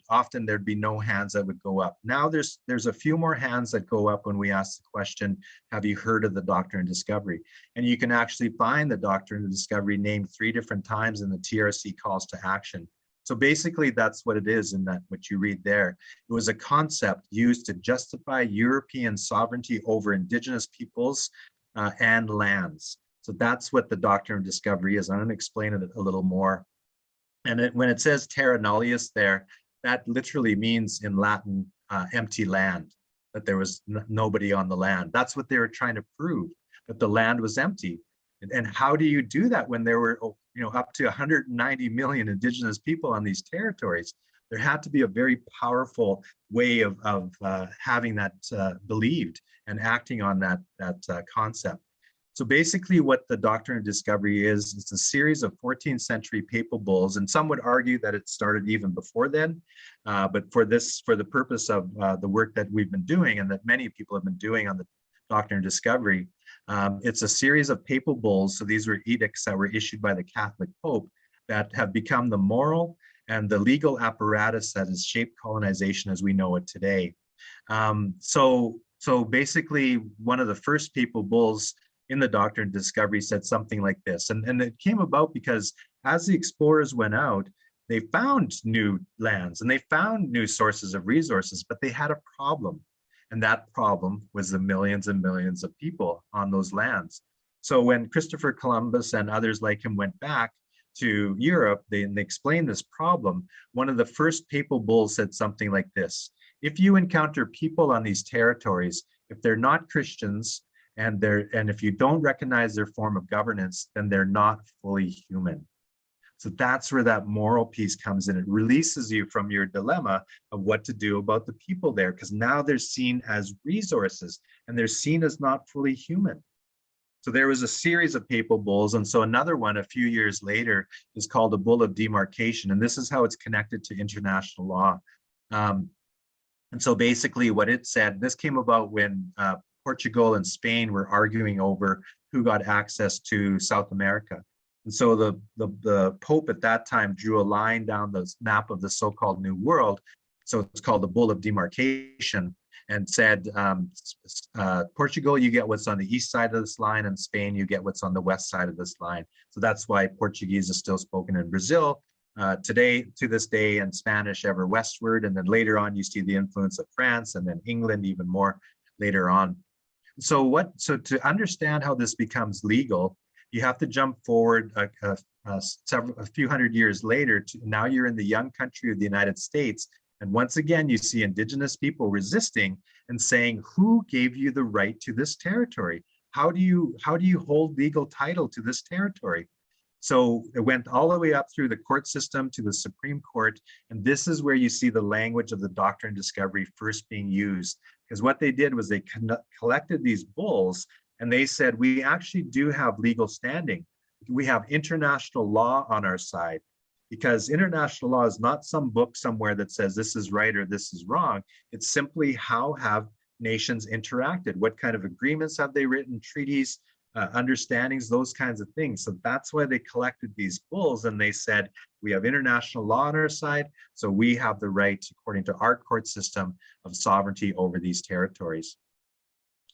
be no hands that would go up. Now there's a few more hands that go up when we ask the question, have you heard of the doctrine of discovery? And you can actually find the doctrine of discovery named 3 different times in the TRC calls to action. So basically that's what it is in that what you read there. It was a concept used to justify European sovereignty over indigenous peoples and lands. So that's what the doctrine of discovery is. I'm going to explain it a little more. And when it says terra nullius there, that literally means in Latin, empty land, that there was nobody on the land. That's what they were trying to prove, that the land was empty. And how do you do that when there were up to 190 million indigenous people on these territories? There had to be a very powerful way of having that believed and acting on that concept. So basically what the doctrine of discovery is, it's a series of 14th century papal bulls, and some would argue that it started even before then. But for the purpose of the work that we've been doing and that many people have been doing on the doctrine of discovery, it's a series of papal bulls. So these were edicts that were issued by the Catholic Pope that have become the moral and the legal apparatus that has shaped colonization as we know it today. So basically one of the first papal bulls in the doctrine of discovery said something like this, and it came about because as the explorers went out, they found new lands and they found new sources of resources, but they had a problem, and that problem was the millions and millions of people on those lands. So when Christopher Columbus and others like him went back to Europe, they explained this problem. One of the first papal bulls said something like this: if you encounter people on these territories, if they're not Christians and if you don't recognize their form of governance, then they're not fully human. So that's where that moral piece comes in. It releases you from your dilemma of what to do about the people there, because now they're seen as resources and they're seen as not fully human. So there was a series of papal bulls, and so another one a few years later is called the Bull of Demarcation, and this is how it's connected to international law. And so basically what it said, this came about when Portugal and Spain were arguing over who got access to South America. And so the Pope at that time drew a line down the map of the so-called New World. So it's called the Bull of Demarcation, and said, Portugal, you get what's on the east side of this line, and Spain, you get what's on the west side of this line. So that's why Portuguese is still spoken in Brazil today, to this day, and Spanish ever westward. And then later on, you see the influence of France, and then England even more later on. So to understand how this becomes legal, you have to jump forward a few hundred years later. Now you're in the young country of the United States. And once again, you see Indigenous people resisting and saying, who gave you the right to this territory? How do you hold legal title to this territory? So it went all the way up through the court system to the Supreme Court. And this is where you see the language of the doctrine of discovery first being used. Because what they did was they collected these bulls and they said, we actually do have legal standing. We have international law on our side. Because international law is not some book somewhere that says this is right or this is wrong. It's simply how have nations interacted? What kind of agreements have they written, treaties, understandings, those kinds of things. So that's why they collected these bulls, and they said, we have international law on our side, so we have the right, according to our court system, of sovereignty over these territories.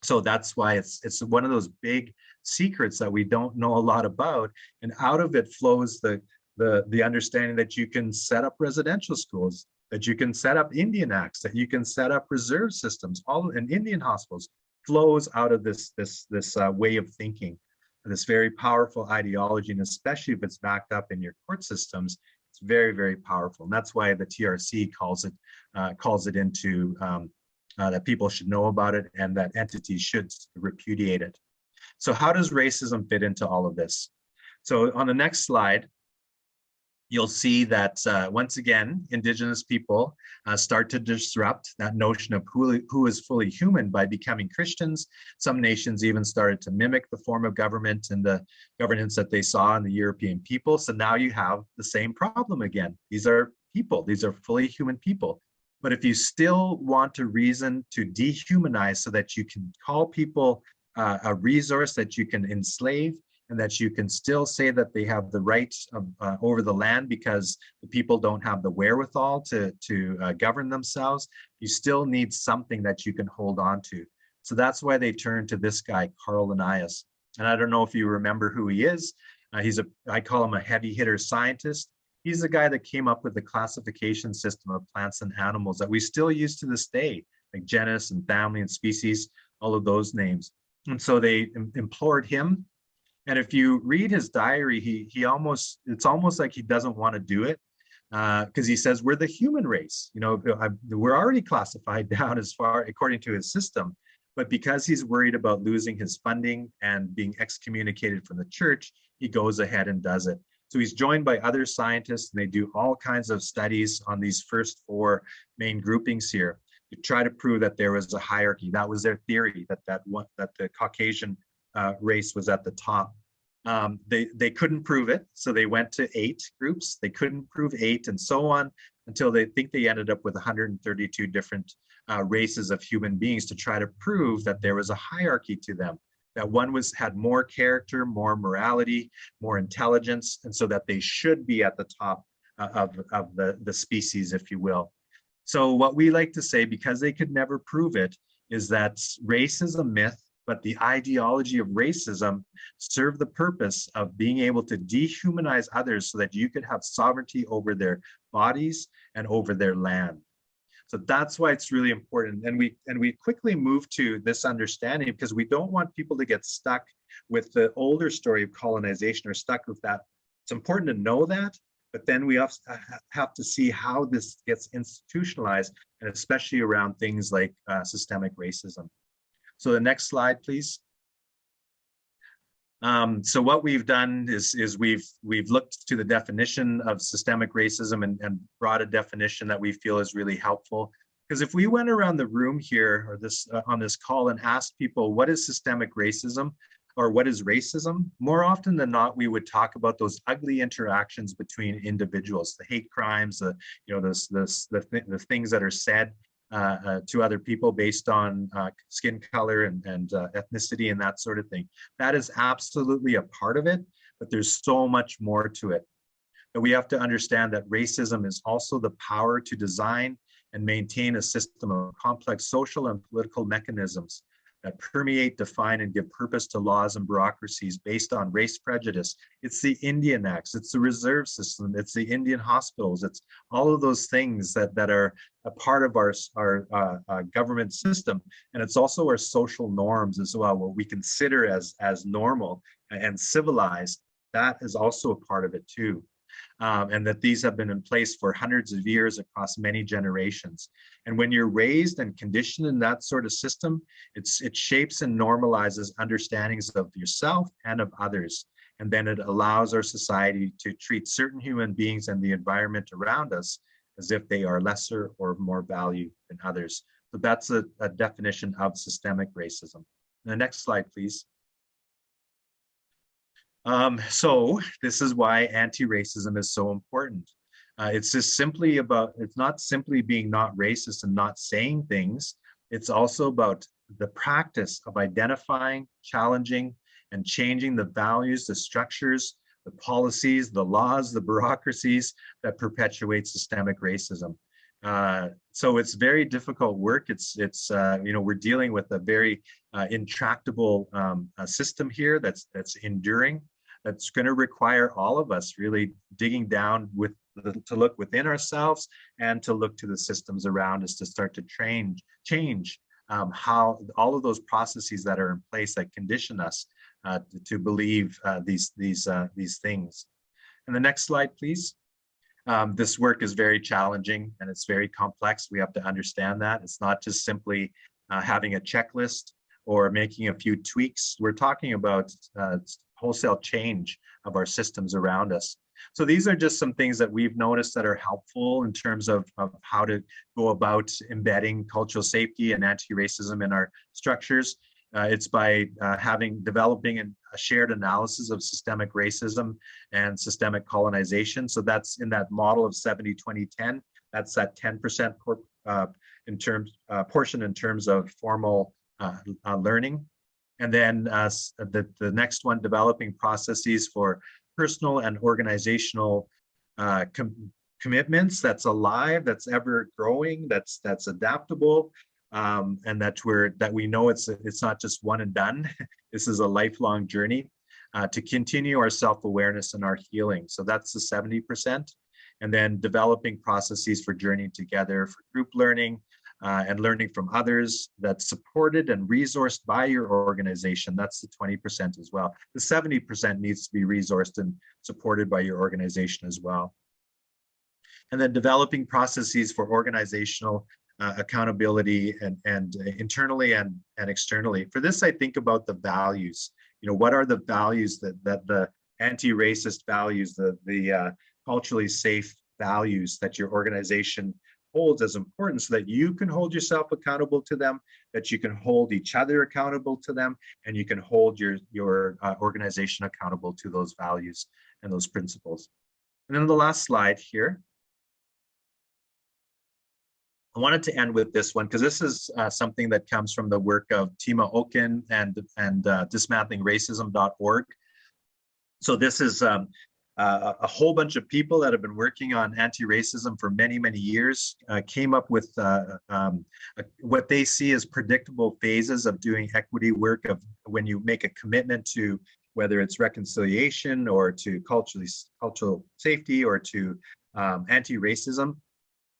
So that's why it's one of those big secrets that we don't know a lot about, and out of it flows the understanding that you can set up residential schools, that you can set up Indian acts, that you can set up reserve systems, all in Indian hospitals, flows out of this way of thinking, this very powerful ideology, and especially if it's backed up in your court systems, it's very, very powerful. And that's why the TRC calls it into that people should know about it and that entities should repudiate it. So how does racism fit into all of this? So on the next slide, you'll see that once again, Indigenous people start to disrupt that notion of who is fully human by becoming Christians. Some nations even started to mimic the form of government and the governance that they saw in the European people. So now you have the same problem again. These are people, these are fully human people. But if you still want to reason to dehumanize so that you can call people a resource that you can enslave, and that you can still say that they have the right over the land because the people don't have the wherewithal to govern themselves, you still need something that you can hold on to. So that's why they turned to this guy, Carl Linnaeus. And I don't know if you remember who he is. I call him a heavy hitter scientist. He's the guy that came up with the classification system of plants and animals that we still use to this day, like genus and family and species, all of those names. And so they implored him. And if you read his diary, it's almost like he doesn't want to do it because he says we're the human race. You know, we're already classified down as far according to his system, but because he's worried about losing his funding and being excommunicated from the church, he goes ahead and does it. So he's joined by other scientists, and they do all kinds of studies on these first four main groupings here to try to prove that there was a hierarchy. That was their theory, that the Caucasian race was at the top. They couldn't prove it, so they went to 8 groups. They couldn't prove 8, and so on, until they ended up with 132 different races of human beings to try to prove that there was a hierarchy to them, that one had more character, more morality, more intelligence, and so that they should be at the top of the species, if you will. So what we like to say, because they could never prove it, is that race is a myth, but the ideology of racism served the purpose of being able to dehumanize others so that you could have sovereignty over their bodies and over their land. So that's why it's really important. And we quickly move to this understanding because we don't want people to get stuck with the older story of colonization or stuck with that. It's important to know that, But then we have to see how this gets institutionalized, and especially around things like systemic racism. So the next slide, please. So what we've done is we've looked to the definition of systemic racism and brought a definition that we feel is really helpful. Because if we went around the room here or this on this call and asked people what is systemic racism or what is racism, more often than not we would talk about those ugly interactions between individuals, the hate crimes, the things that are said to other people based on skin color and ethnicity and that sort of thing. That is absolutely a part of it, but there's so much more to it. But we have to understand that racism is also the power to design and maintain a system of complex social and political mechanisms that permeate, define, and give purpose to laws and bureaucracies based on race prejudice. It's the Indian Acts, it's the reserve system, it's the Indian hospitals, it's all of those things that are a part of our government system. And it's also our social norms as well, what we consider as normal and civilized. That is also a part of it too. And that these have been in place for hundreds of years across many generations. And when you're raised and conditioned in that sort of system, it shapes and normalizes understandings of yourself and of others. And then it allows our society to treat certain human beings and the environment around us as if they are lesser or more value than others. So that's a definition of systemic racism. The next slide, please. So this is why anti-racism is so important. It's just simply about, it's not simply being not racist and not saying things. It's also about the practice of identifying, challenging, and changing the values, the structures, the policies, the laws, the bureaucracies that perpetuate systemic racism. So it's very difficult work. It's we're dealing with a very intractable system here that's enduring. That's going to require all of us really digging down to look within ourselves and to look to the systems around us to start to change how all of those processes that are in place that condition us to believe these things. And the next slide, please. This work is very challenging and it's very complex. We have to understand that. It's not just simply having a checklist or making a few tweaks. We're talking about wholesale change of our systems around us. So these are just some things that we've noticed that are helpful in terms of how to go about embedding cultural safety and anti-racism in our structures. It's by developing a shared analysis of systemic racism and systemic colonization. So that's in that model of 70-20-10. That's that 10% portion in terms of formal learning. And then the next one, developing processes for personal and organizational commitments that's alive, that's ever growing, that's adaptable, and that we know it's not just one and done. This is a lifelong journey to continue our self-awareness and our healing. So that's the 70%. And then developing processes for journeying together, for group learning, and learning from others that's supported and resourced by your organization. That's the 20% as well. The 70% needs to be resourced and supported by your organization as well. And then developing processes for organizational accountability and internally and externally. For this, I think about the values. What are the values that the anti-racist values, the culturally safe values that your organization holds as important, so that you can hold yourself accountable to them, that you can hold each other accountable to them, and you can hold your organization accountable to those values and those principles. And then the last slide here. I wanted to end with this one because this is something that comes from the work of Tima Okin and dismantlingracism.org. So this is a whole bunch of people that have been working on anti-racism for many, many years, came up with what they see as predictable phases of doing equity work, of when you make a commitment to whether it's reconciliation or to cultural safety or to anti-racism.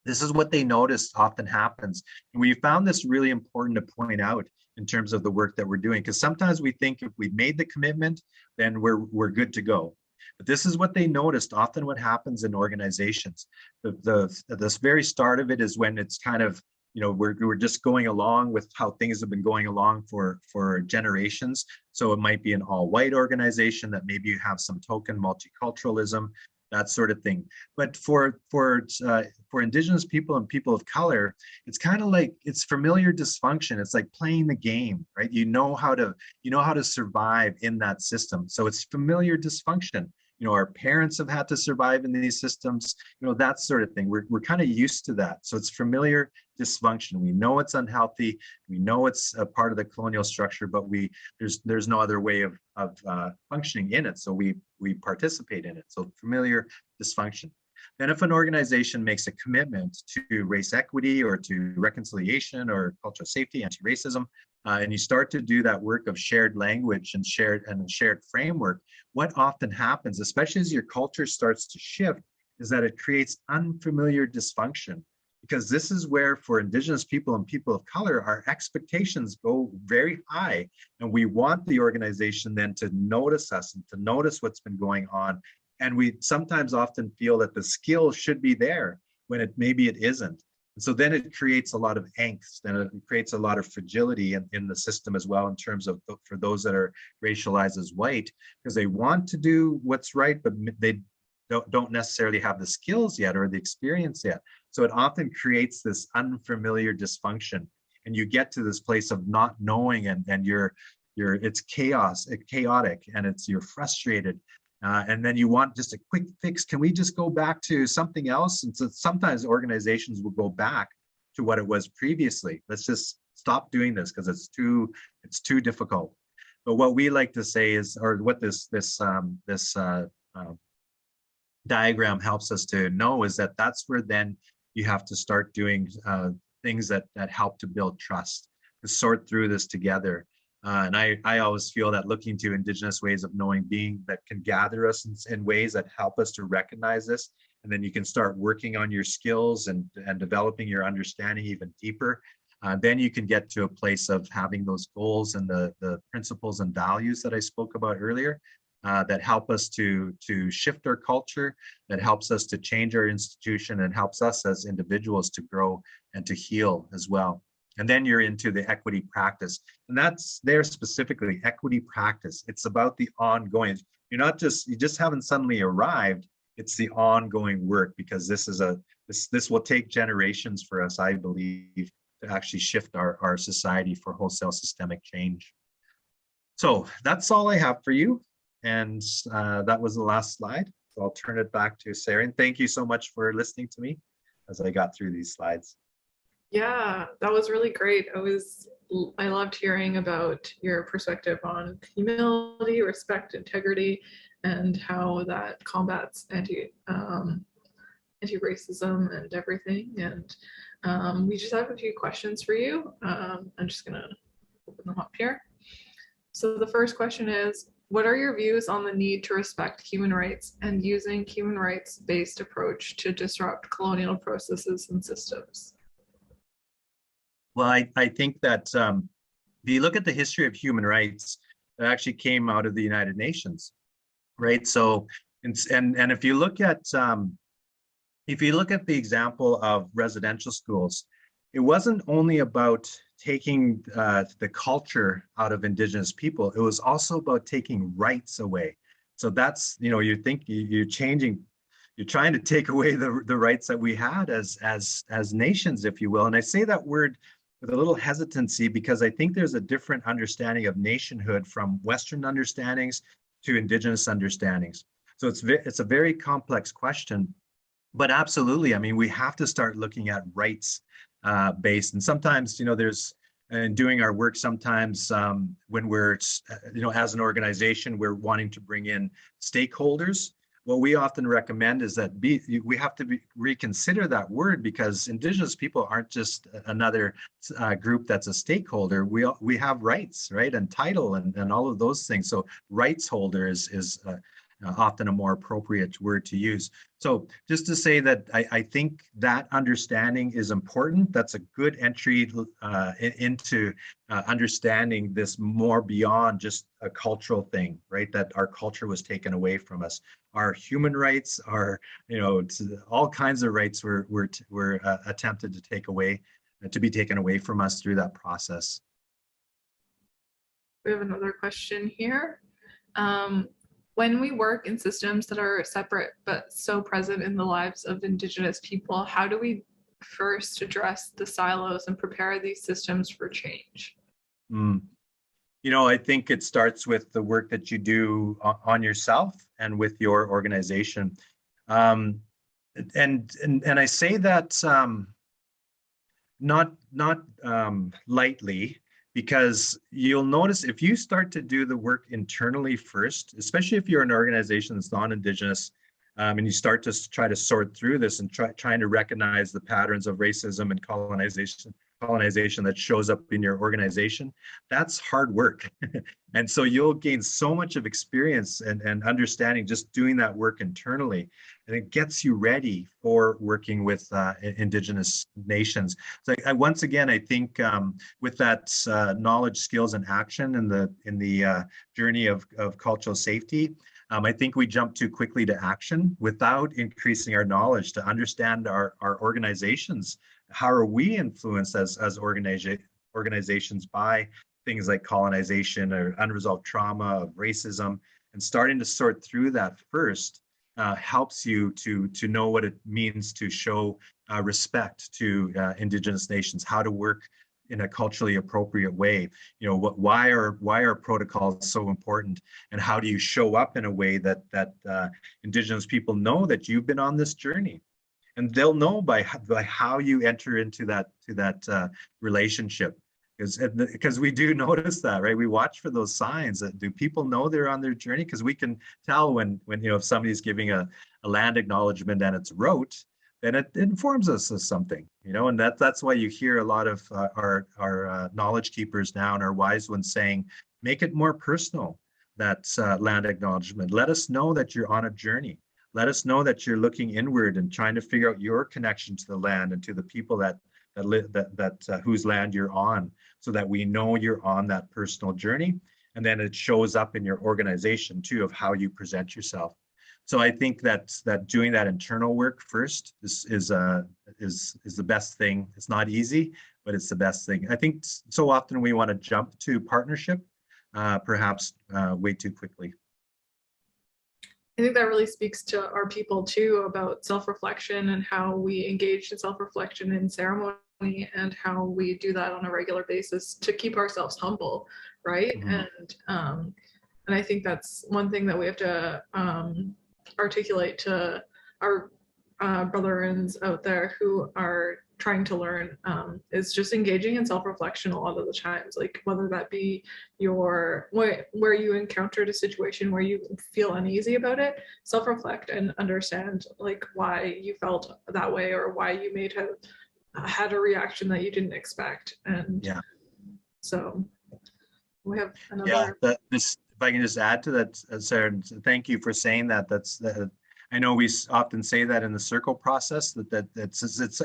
This is what they noticed often happens. And we found this really important to point out in terms of the work that we're doing, because sometimes we think if we've made the commitment, then we're good to go. But this is what they noticed. Often what happens in organizations, this very start of it is when it's kind of, we're just going along with how things have been going along for generations. So it might be an all-white organization that maybe you have some token multiculturalism, that sort of thing. But for Indigenous people and people of color, it's kind of like it's familiar dysfunction. It's like playing the game, right? You know how to survive in that system. So it's familiar dysfunction. Our parents have had to survive in these systems, that sort of thing. We're kind of used to that. So it's familiar dysfunction. We know it's unhealthy. We know it's a part of the colonial structure, but there's no other way of functioning in it. So we participate in it. So familiar dysfunction. Then if an organization makes a commitment to race equity or to reconciliation or cultural safety, anti-racism, and you start to do that work of shared language and shared framework, what often happens, especially as your culture starts to shift, is that it creates unfamiliar dysfunction. Because this is where, for Indigenous people and people of color, our expectations go very high. And we want the organization then to notice us and to notice what's been going on. And we sometimes often feel that the skill should be there when maybe it isn't. And so then it creates a lot of angst, and it creates a lot of fragility in the system as well, in terms of for those that are racialized as white, because they want to do what's right, but they don't necessarily have the skills yet or the experience yet. So it often creates this unfamiliar dysfunction, and you get to this place of not knowing, and it's chaotic, and you're frustrated. And then you want just a quick fix. Can we just go back to something else? And so sometimes organizations will go back to what it was previously. Let's just stop doing this because it's too difficult. But what we like to say is, or what this diagram helps us to know, is that that's where then you have to start doing things that help to build trust, to sort through this together. And I always feel that looking to Indigenous ways of knowing being that can gather us in ways that help us to recognize this. And then you can start working on your skills and developing your understanding even deeper. Then you can get to a place of having those goals and the principles and values that I spoke about earlier, that help us to shift our culture, that helps us to change our institution, and helps us as individuals to grow and to heal as well. And then you're into the equity practice. And that's there specifically, equity practice. It's about the ongoing. You just haven't suddenly arrived. It's the ongoing work, because this will take generations for us, I believe, to actually shift our society for wholesale systemic change. So that's all I have for you. And that was the last slide. So I'll turn it back to Sarah. And thank you so much for listening to me as I got through these slides. Yeah, that was really great. I loved hearing about your perspective on humility, respect, integrity, and how that combats anti-racism and everything. And we just have a few questions for you. I'm just gonna open them up here. So the first question is, what are your views on the need to respect human rights and using human rights-based approach to disrupt colonial processes and systems? Well, I think that if you look at the history of human rights, it actually came out of the United Nations, right? So, and if you look at the example of residential schools, it wasn't only about taking the culture out of Indigenous people. It was also about taking rights away. So that's, you think you're trying to take away the rights that we had as nations, if you will. And I say that word with a little hesitancy, because I think there's a different understanding of nationhood from Western understandings to Indigenous understandings. So it's a very complex question, but absolutely, I mean, we have to start looking at rights based. And sometimes, there's, in doing our work, sometimes when we're, as an organization, we're wanting to bring in stakeholders. What we often recommend is that we have to reconsider that word, because Indigenous people aren't just another group that's a stakeholder. We have rights, right, and title and all of those things. So rights holder is often a more appropriate word to use. So just to say that I think that understanding is important. That's a good entry into understanding this more beyond just a cultural thing, right? That our culture was taken away from us. Our human rights, our, all kinds of rights were attempted to take away, to be taken away from us through that process. We have another question here. When we work in systems that are separate but so present in the lives of Indigenous people, how do we first address the silos and prepare these systems for change? I think it starts with the work that you do on yourself and with your organization. And I say that not lightly, because you'll notice if you start to do the work internally first, especially if you're an organization that's non-Indigenous, and you start to try to sort through this and trying to recognize the patterns of racism and colonization that shows up in your organization, that's hard work. And so you'll gain so much of experience and understanding just doing that work internally. And it gets you ready for working with Indigenous nations. So once again, I think with that knowledge, skills, and action in the journey of cultural safety, I think we jump too quickly to action without increasing our knowledge to understand our organizations. How are we influenced as organizations by things like colonization or unresolved trauma of racism? And starting to sort through that first helps you to know what it means to show respect to Indigenous nations, how to work in a culturally appropriate way. Why are protocols so important, and how do you show up in a way that Indigenous people know that you've been on this journey? And they'll know by how you enter into that relationship, because we do notice that, right? We watch for those signs. That do people know they're on their journey? Because we can tell when if somebody's giving a land acknowledgement and it's rote, then it informs us of something, and that's why you hear a lot of our knowledge keepers now and our wise ones saying, make it more personal, that land acknowledgement. Let us know that you're on a journey. Let us know that you're looking inward and trying to figure out your connection to the land and to the people that whose land you're on, so that we know you're on that personal journey. And then it shows up in your organization too, of how you present yourself. So I think that doing that internal work first is the best thing. It's not easy, but it's the best thing. I think so often we want to jump to partnership, perhaps way too quickly. I think that really speaks to our people too, about self-reflection and how we engage in self-reflection in ceremony and how we do that on a regular basis to keep ourselves humble, right? Mm-hmm. And I think that's one thing that we have to articulate to our brethrens out there who are trying to learn, is just engaging in self-reflection a lot of the times, like whether that be where you encountered a situation where you feel uneasy about it, self-reflect and understand like why you felt that way or why you may have had a reaction that you didn't expect. And yeah, so we have another. Yeah, if I can just add to that, Sarah, thank you for saying that. I know we often say that in the circle process,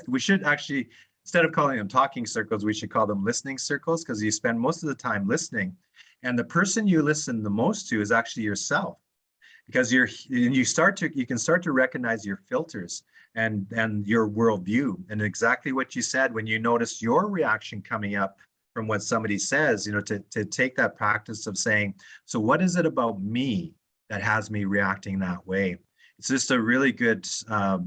we should actually, instead of calling them talking circles, we should call them listening circles, because you spend most of the time listening. And the person you listen the most to is actually yourself, because you can start to recognize your filters and your worldview. And exactly what you said, when you notice your reaction coming up from what somebody says, to take that practice of saying, so what is it about me that has me reacting that way? It's just a really good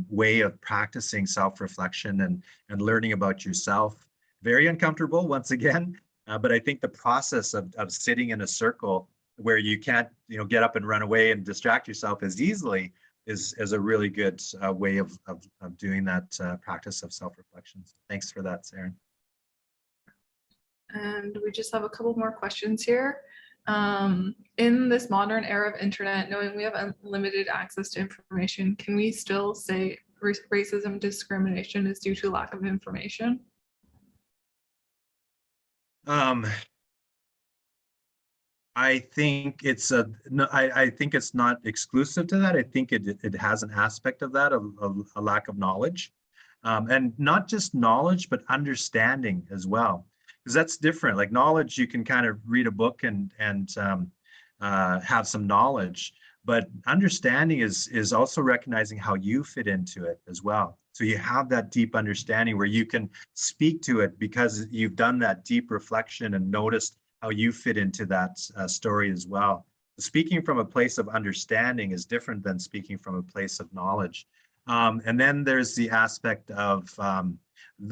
way of practicing self-reflection and learning about yourself. Very uncomfortable, once again, but I think the process of sitting in a circle where you can't get up and run away and distract yourself as easily is a really good way of doing that practice of self-reflection. Thanks for that, Sarah. And we just have a couple more questions here. In this modern era of internet, knowing we have unlimited access to information, can we still say racism discrimination is due to lack of information? I think it's a no, I think it's not exclusive to that. I think it has an aspect of that, of a lack of knowledge, and not just knowledge, but understanding as well, because that's different. Like knowledge, you can kind of read a book and have some knowledge, but understanding is also recognizing how you fit into it as well. So you have that deep understanding where you can speak to it because you've done that deep reflection and noticed how you fit into that story as well. Speaking from a place of understanding is different than speaking from a place of knowledge. And then there's the aspect of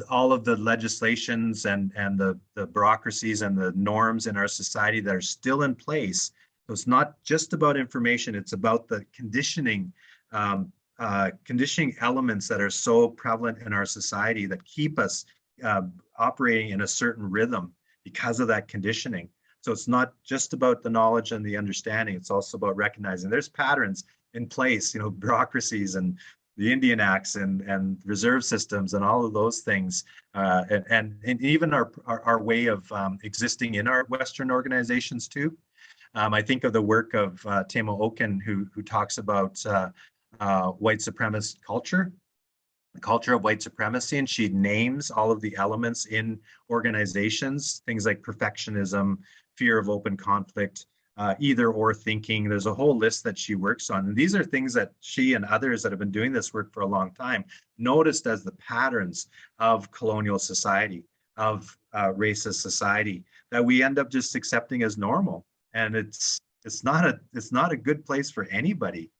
all of the legislations and the bureaucracies and the norms in our society that are still in place. So it's not just about information, it's about the conditioning elements that are so prevalent in our society that keep us operating in a certain rhythm because of that conditioning. So it's not just about the knowledge and the understanding, it's also about recognizing there's patterns in place, bureaucracies and the Indian Acts and reserve systems and all of those things, and even our way of existing in our Western organizations too. I think of the work of Tamo Oken, who talks about white supremacist culture, the culture of white supremacy, and she names all of the elements in organizations, things like perfectionism, fear of open conflict, either or thinking. There's a whole list that she works on. And these are things that she and others that have been doing this work for a long time noticed as the patterns of colonial society, of racist society, that we end up just accepting as normal. And it's not a good place for anybody,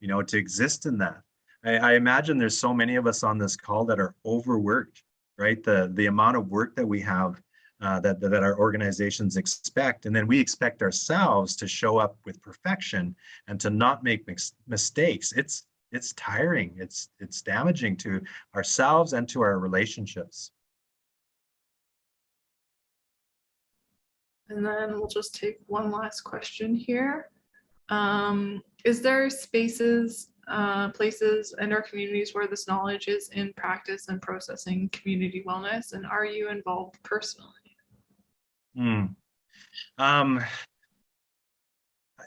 to exist in that. I imagine there's so many of us on this call that are overworked, right? The amount of work that we have that our organizations expect, and then we expect ourselves to show up with perfection and to not make mistakes. It's tiring. It's damaging to ourselves and to our relationships. And then we'll just take one last question here. Is there spaces, places in our communities where this knowledge is in practice and processing community wellness? And are you involved personally?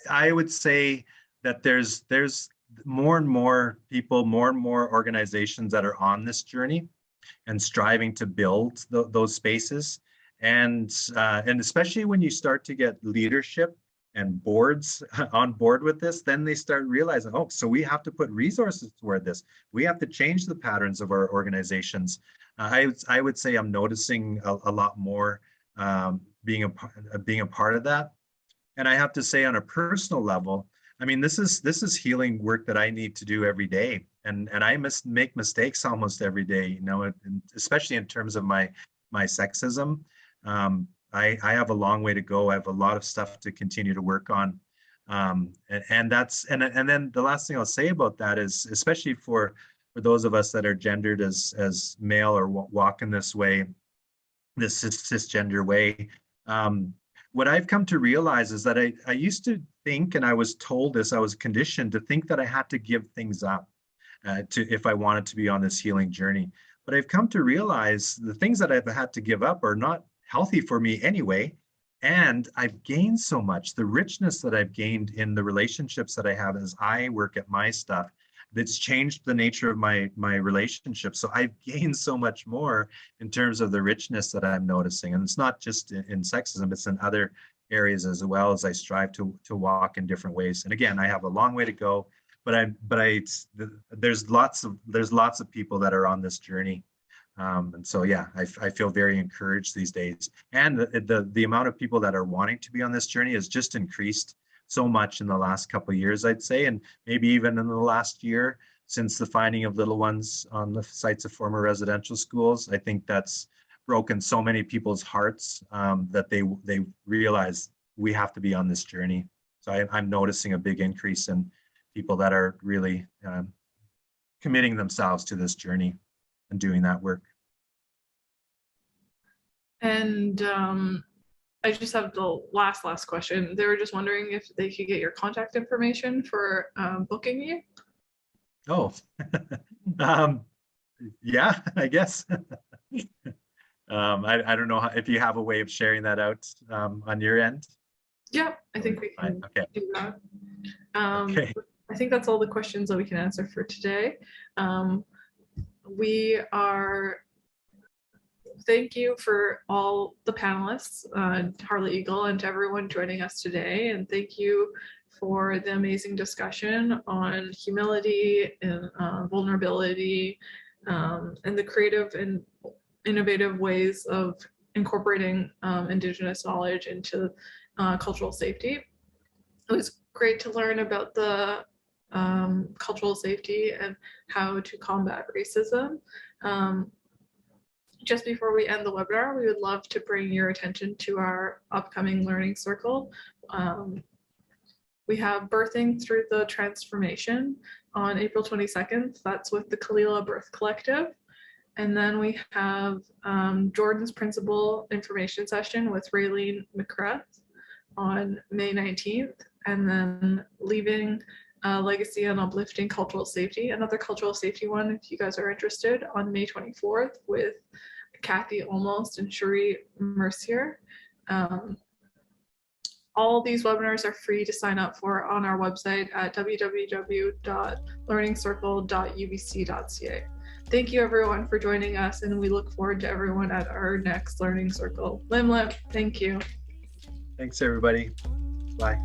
I would say that there's more and more people, more and more organizations that are on this journey and striving to build those spaces. And especially when you start to get leadership and boards on board with this, then they start realizing, oh, so we have to put resources toward this. We have to change the patterns of our organizations. I would say I'm noticing a lot more being a part of that. And I have to say, on a personal level, I mean, this is healing work that I need to do every day, and I make mistakes almost every day. Especially in terms of my sexism. I have a long way to go. I have a lot of stuff to continue to work on, and then the last thing I'll say about that is, especially for those of us that are gendered as male or walk in this way, this cisgender way. What I've come to realize is that I used to think, and I was told this, I was conditioned to think that I had to give things up if I wanted to be on this healing journey. But I've come to realize the things that I've had to give up are not healthy for me anyway. And I've gained so much, the richness that I've gained in the relationships that I have as I work at my stuff, that's changed the nature of my relationship. So I've gained so much more in terms of the richness that I'm noticing. And it's not just in sexism, it's in other areas as well, as I strive to walk in different ways. And again, I have a long way to go, but there's lots of people that are on this journey. And so, yeah, I feel very encouraged these days. And the amount of people that are wanting to be on this journey has just increased so much in the last couple of years, I'd say, and maybe even in the last year since the finding of little ones on the sites of former residential schools. I think that's broken so many people's hearts that they realize we have to be on this journey. So I'm noticing a big increase in people that are really committing themselves to this journey and doing that work. And I just have the last question. They were just wondering if they could get your contact information for booking you. Oh, yeah, I guess. I don't know if you have a way of sharing that out on your end. Yeah, I think we can Okay. do that. Okay. I think that's all the questions that we can answer for today. We are Thank you for all the panelists, Harley Eagle, and to everyone joining us today. And thank you for the amazing discussion on humility and vulnerability, and the creative and innovative ways of incorporating Indigenous knowledge into cultural safety. It was great to learn about the cultural safety and how to combat racism. Just before we end the webinar, we would love to bring your attention to our upcoming learning circle. We have Birthing Through the Transformation on April 22nd. That's with the Kalila Birth Collective. And then we have Jordan's Principal Information Session with Raylene McCrath on May 19th. And then Leaving Legacy and Uplifting Cultural Safety, another cultural safety one if you guys are interested, on May 24th with Kathy Almost and Cherie Mercier. All these webinars are free to sign up for on our website at www.learningscircle.ubc.ca. Thank you everyone for joining us, and we look forward to everyone at our next Learning Circle. Lim, thank you. Thanks everybody. Bye.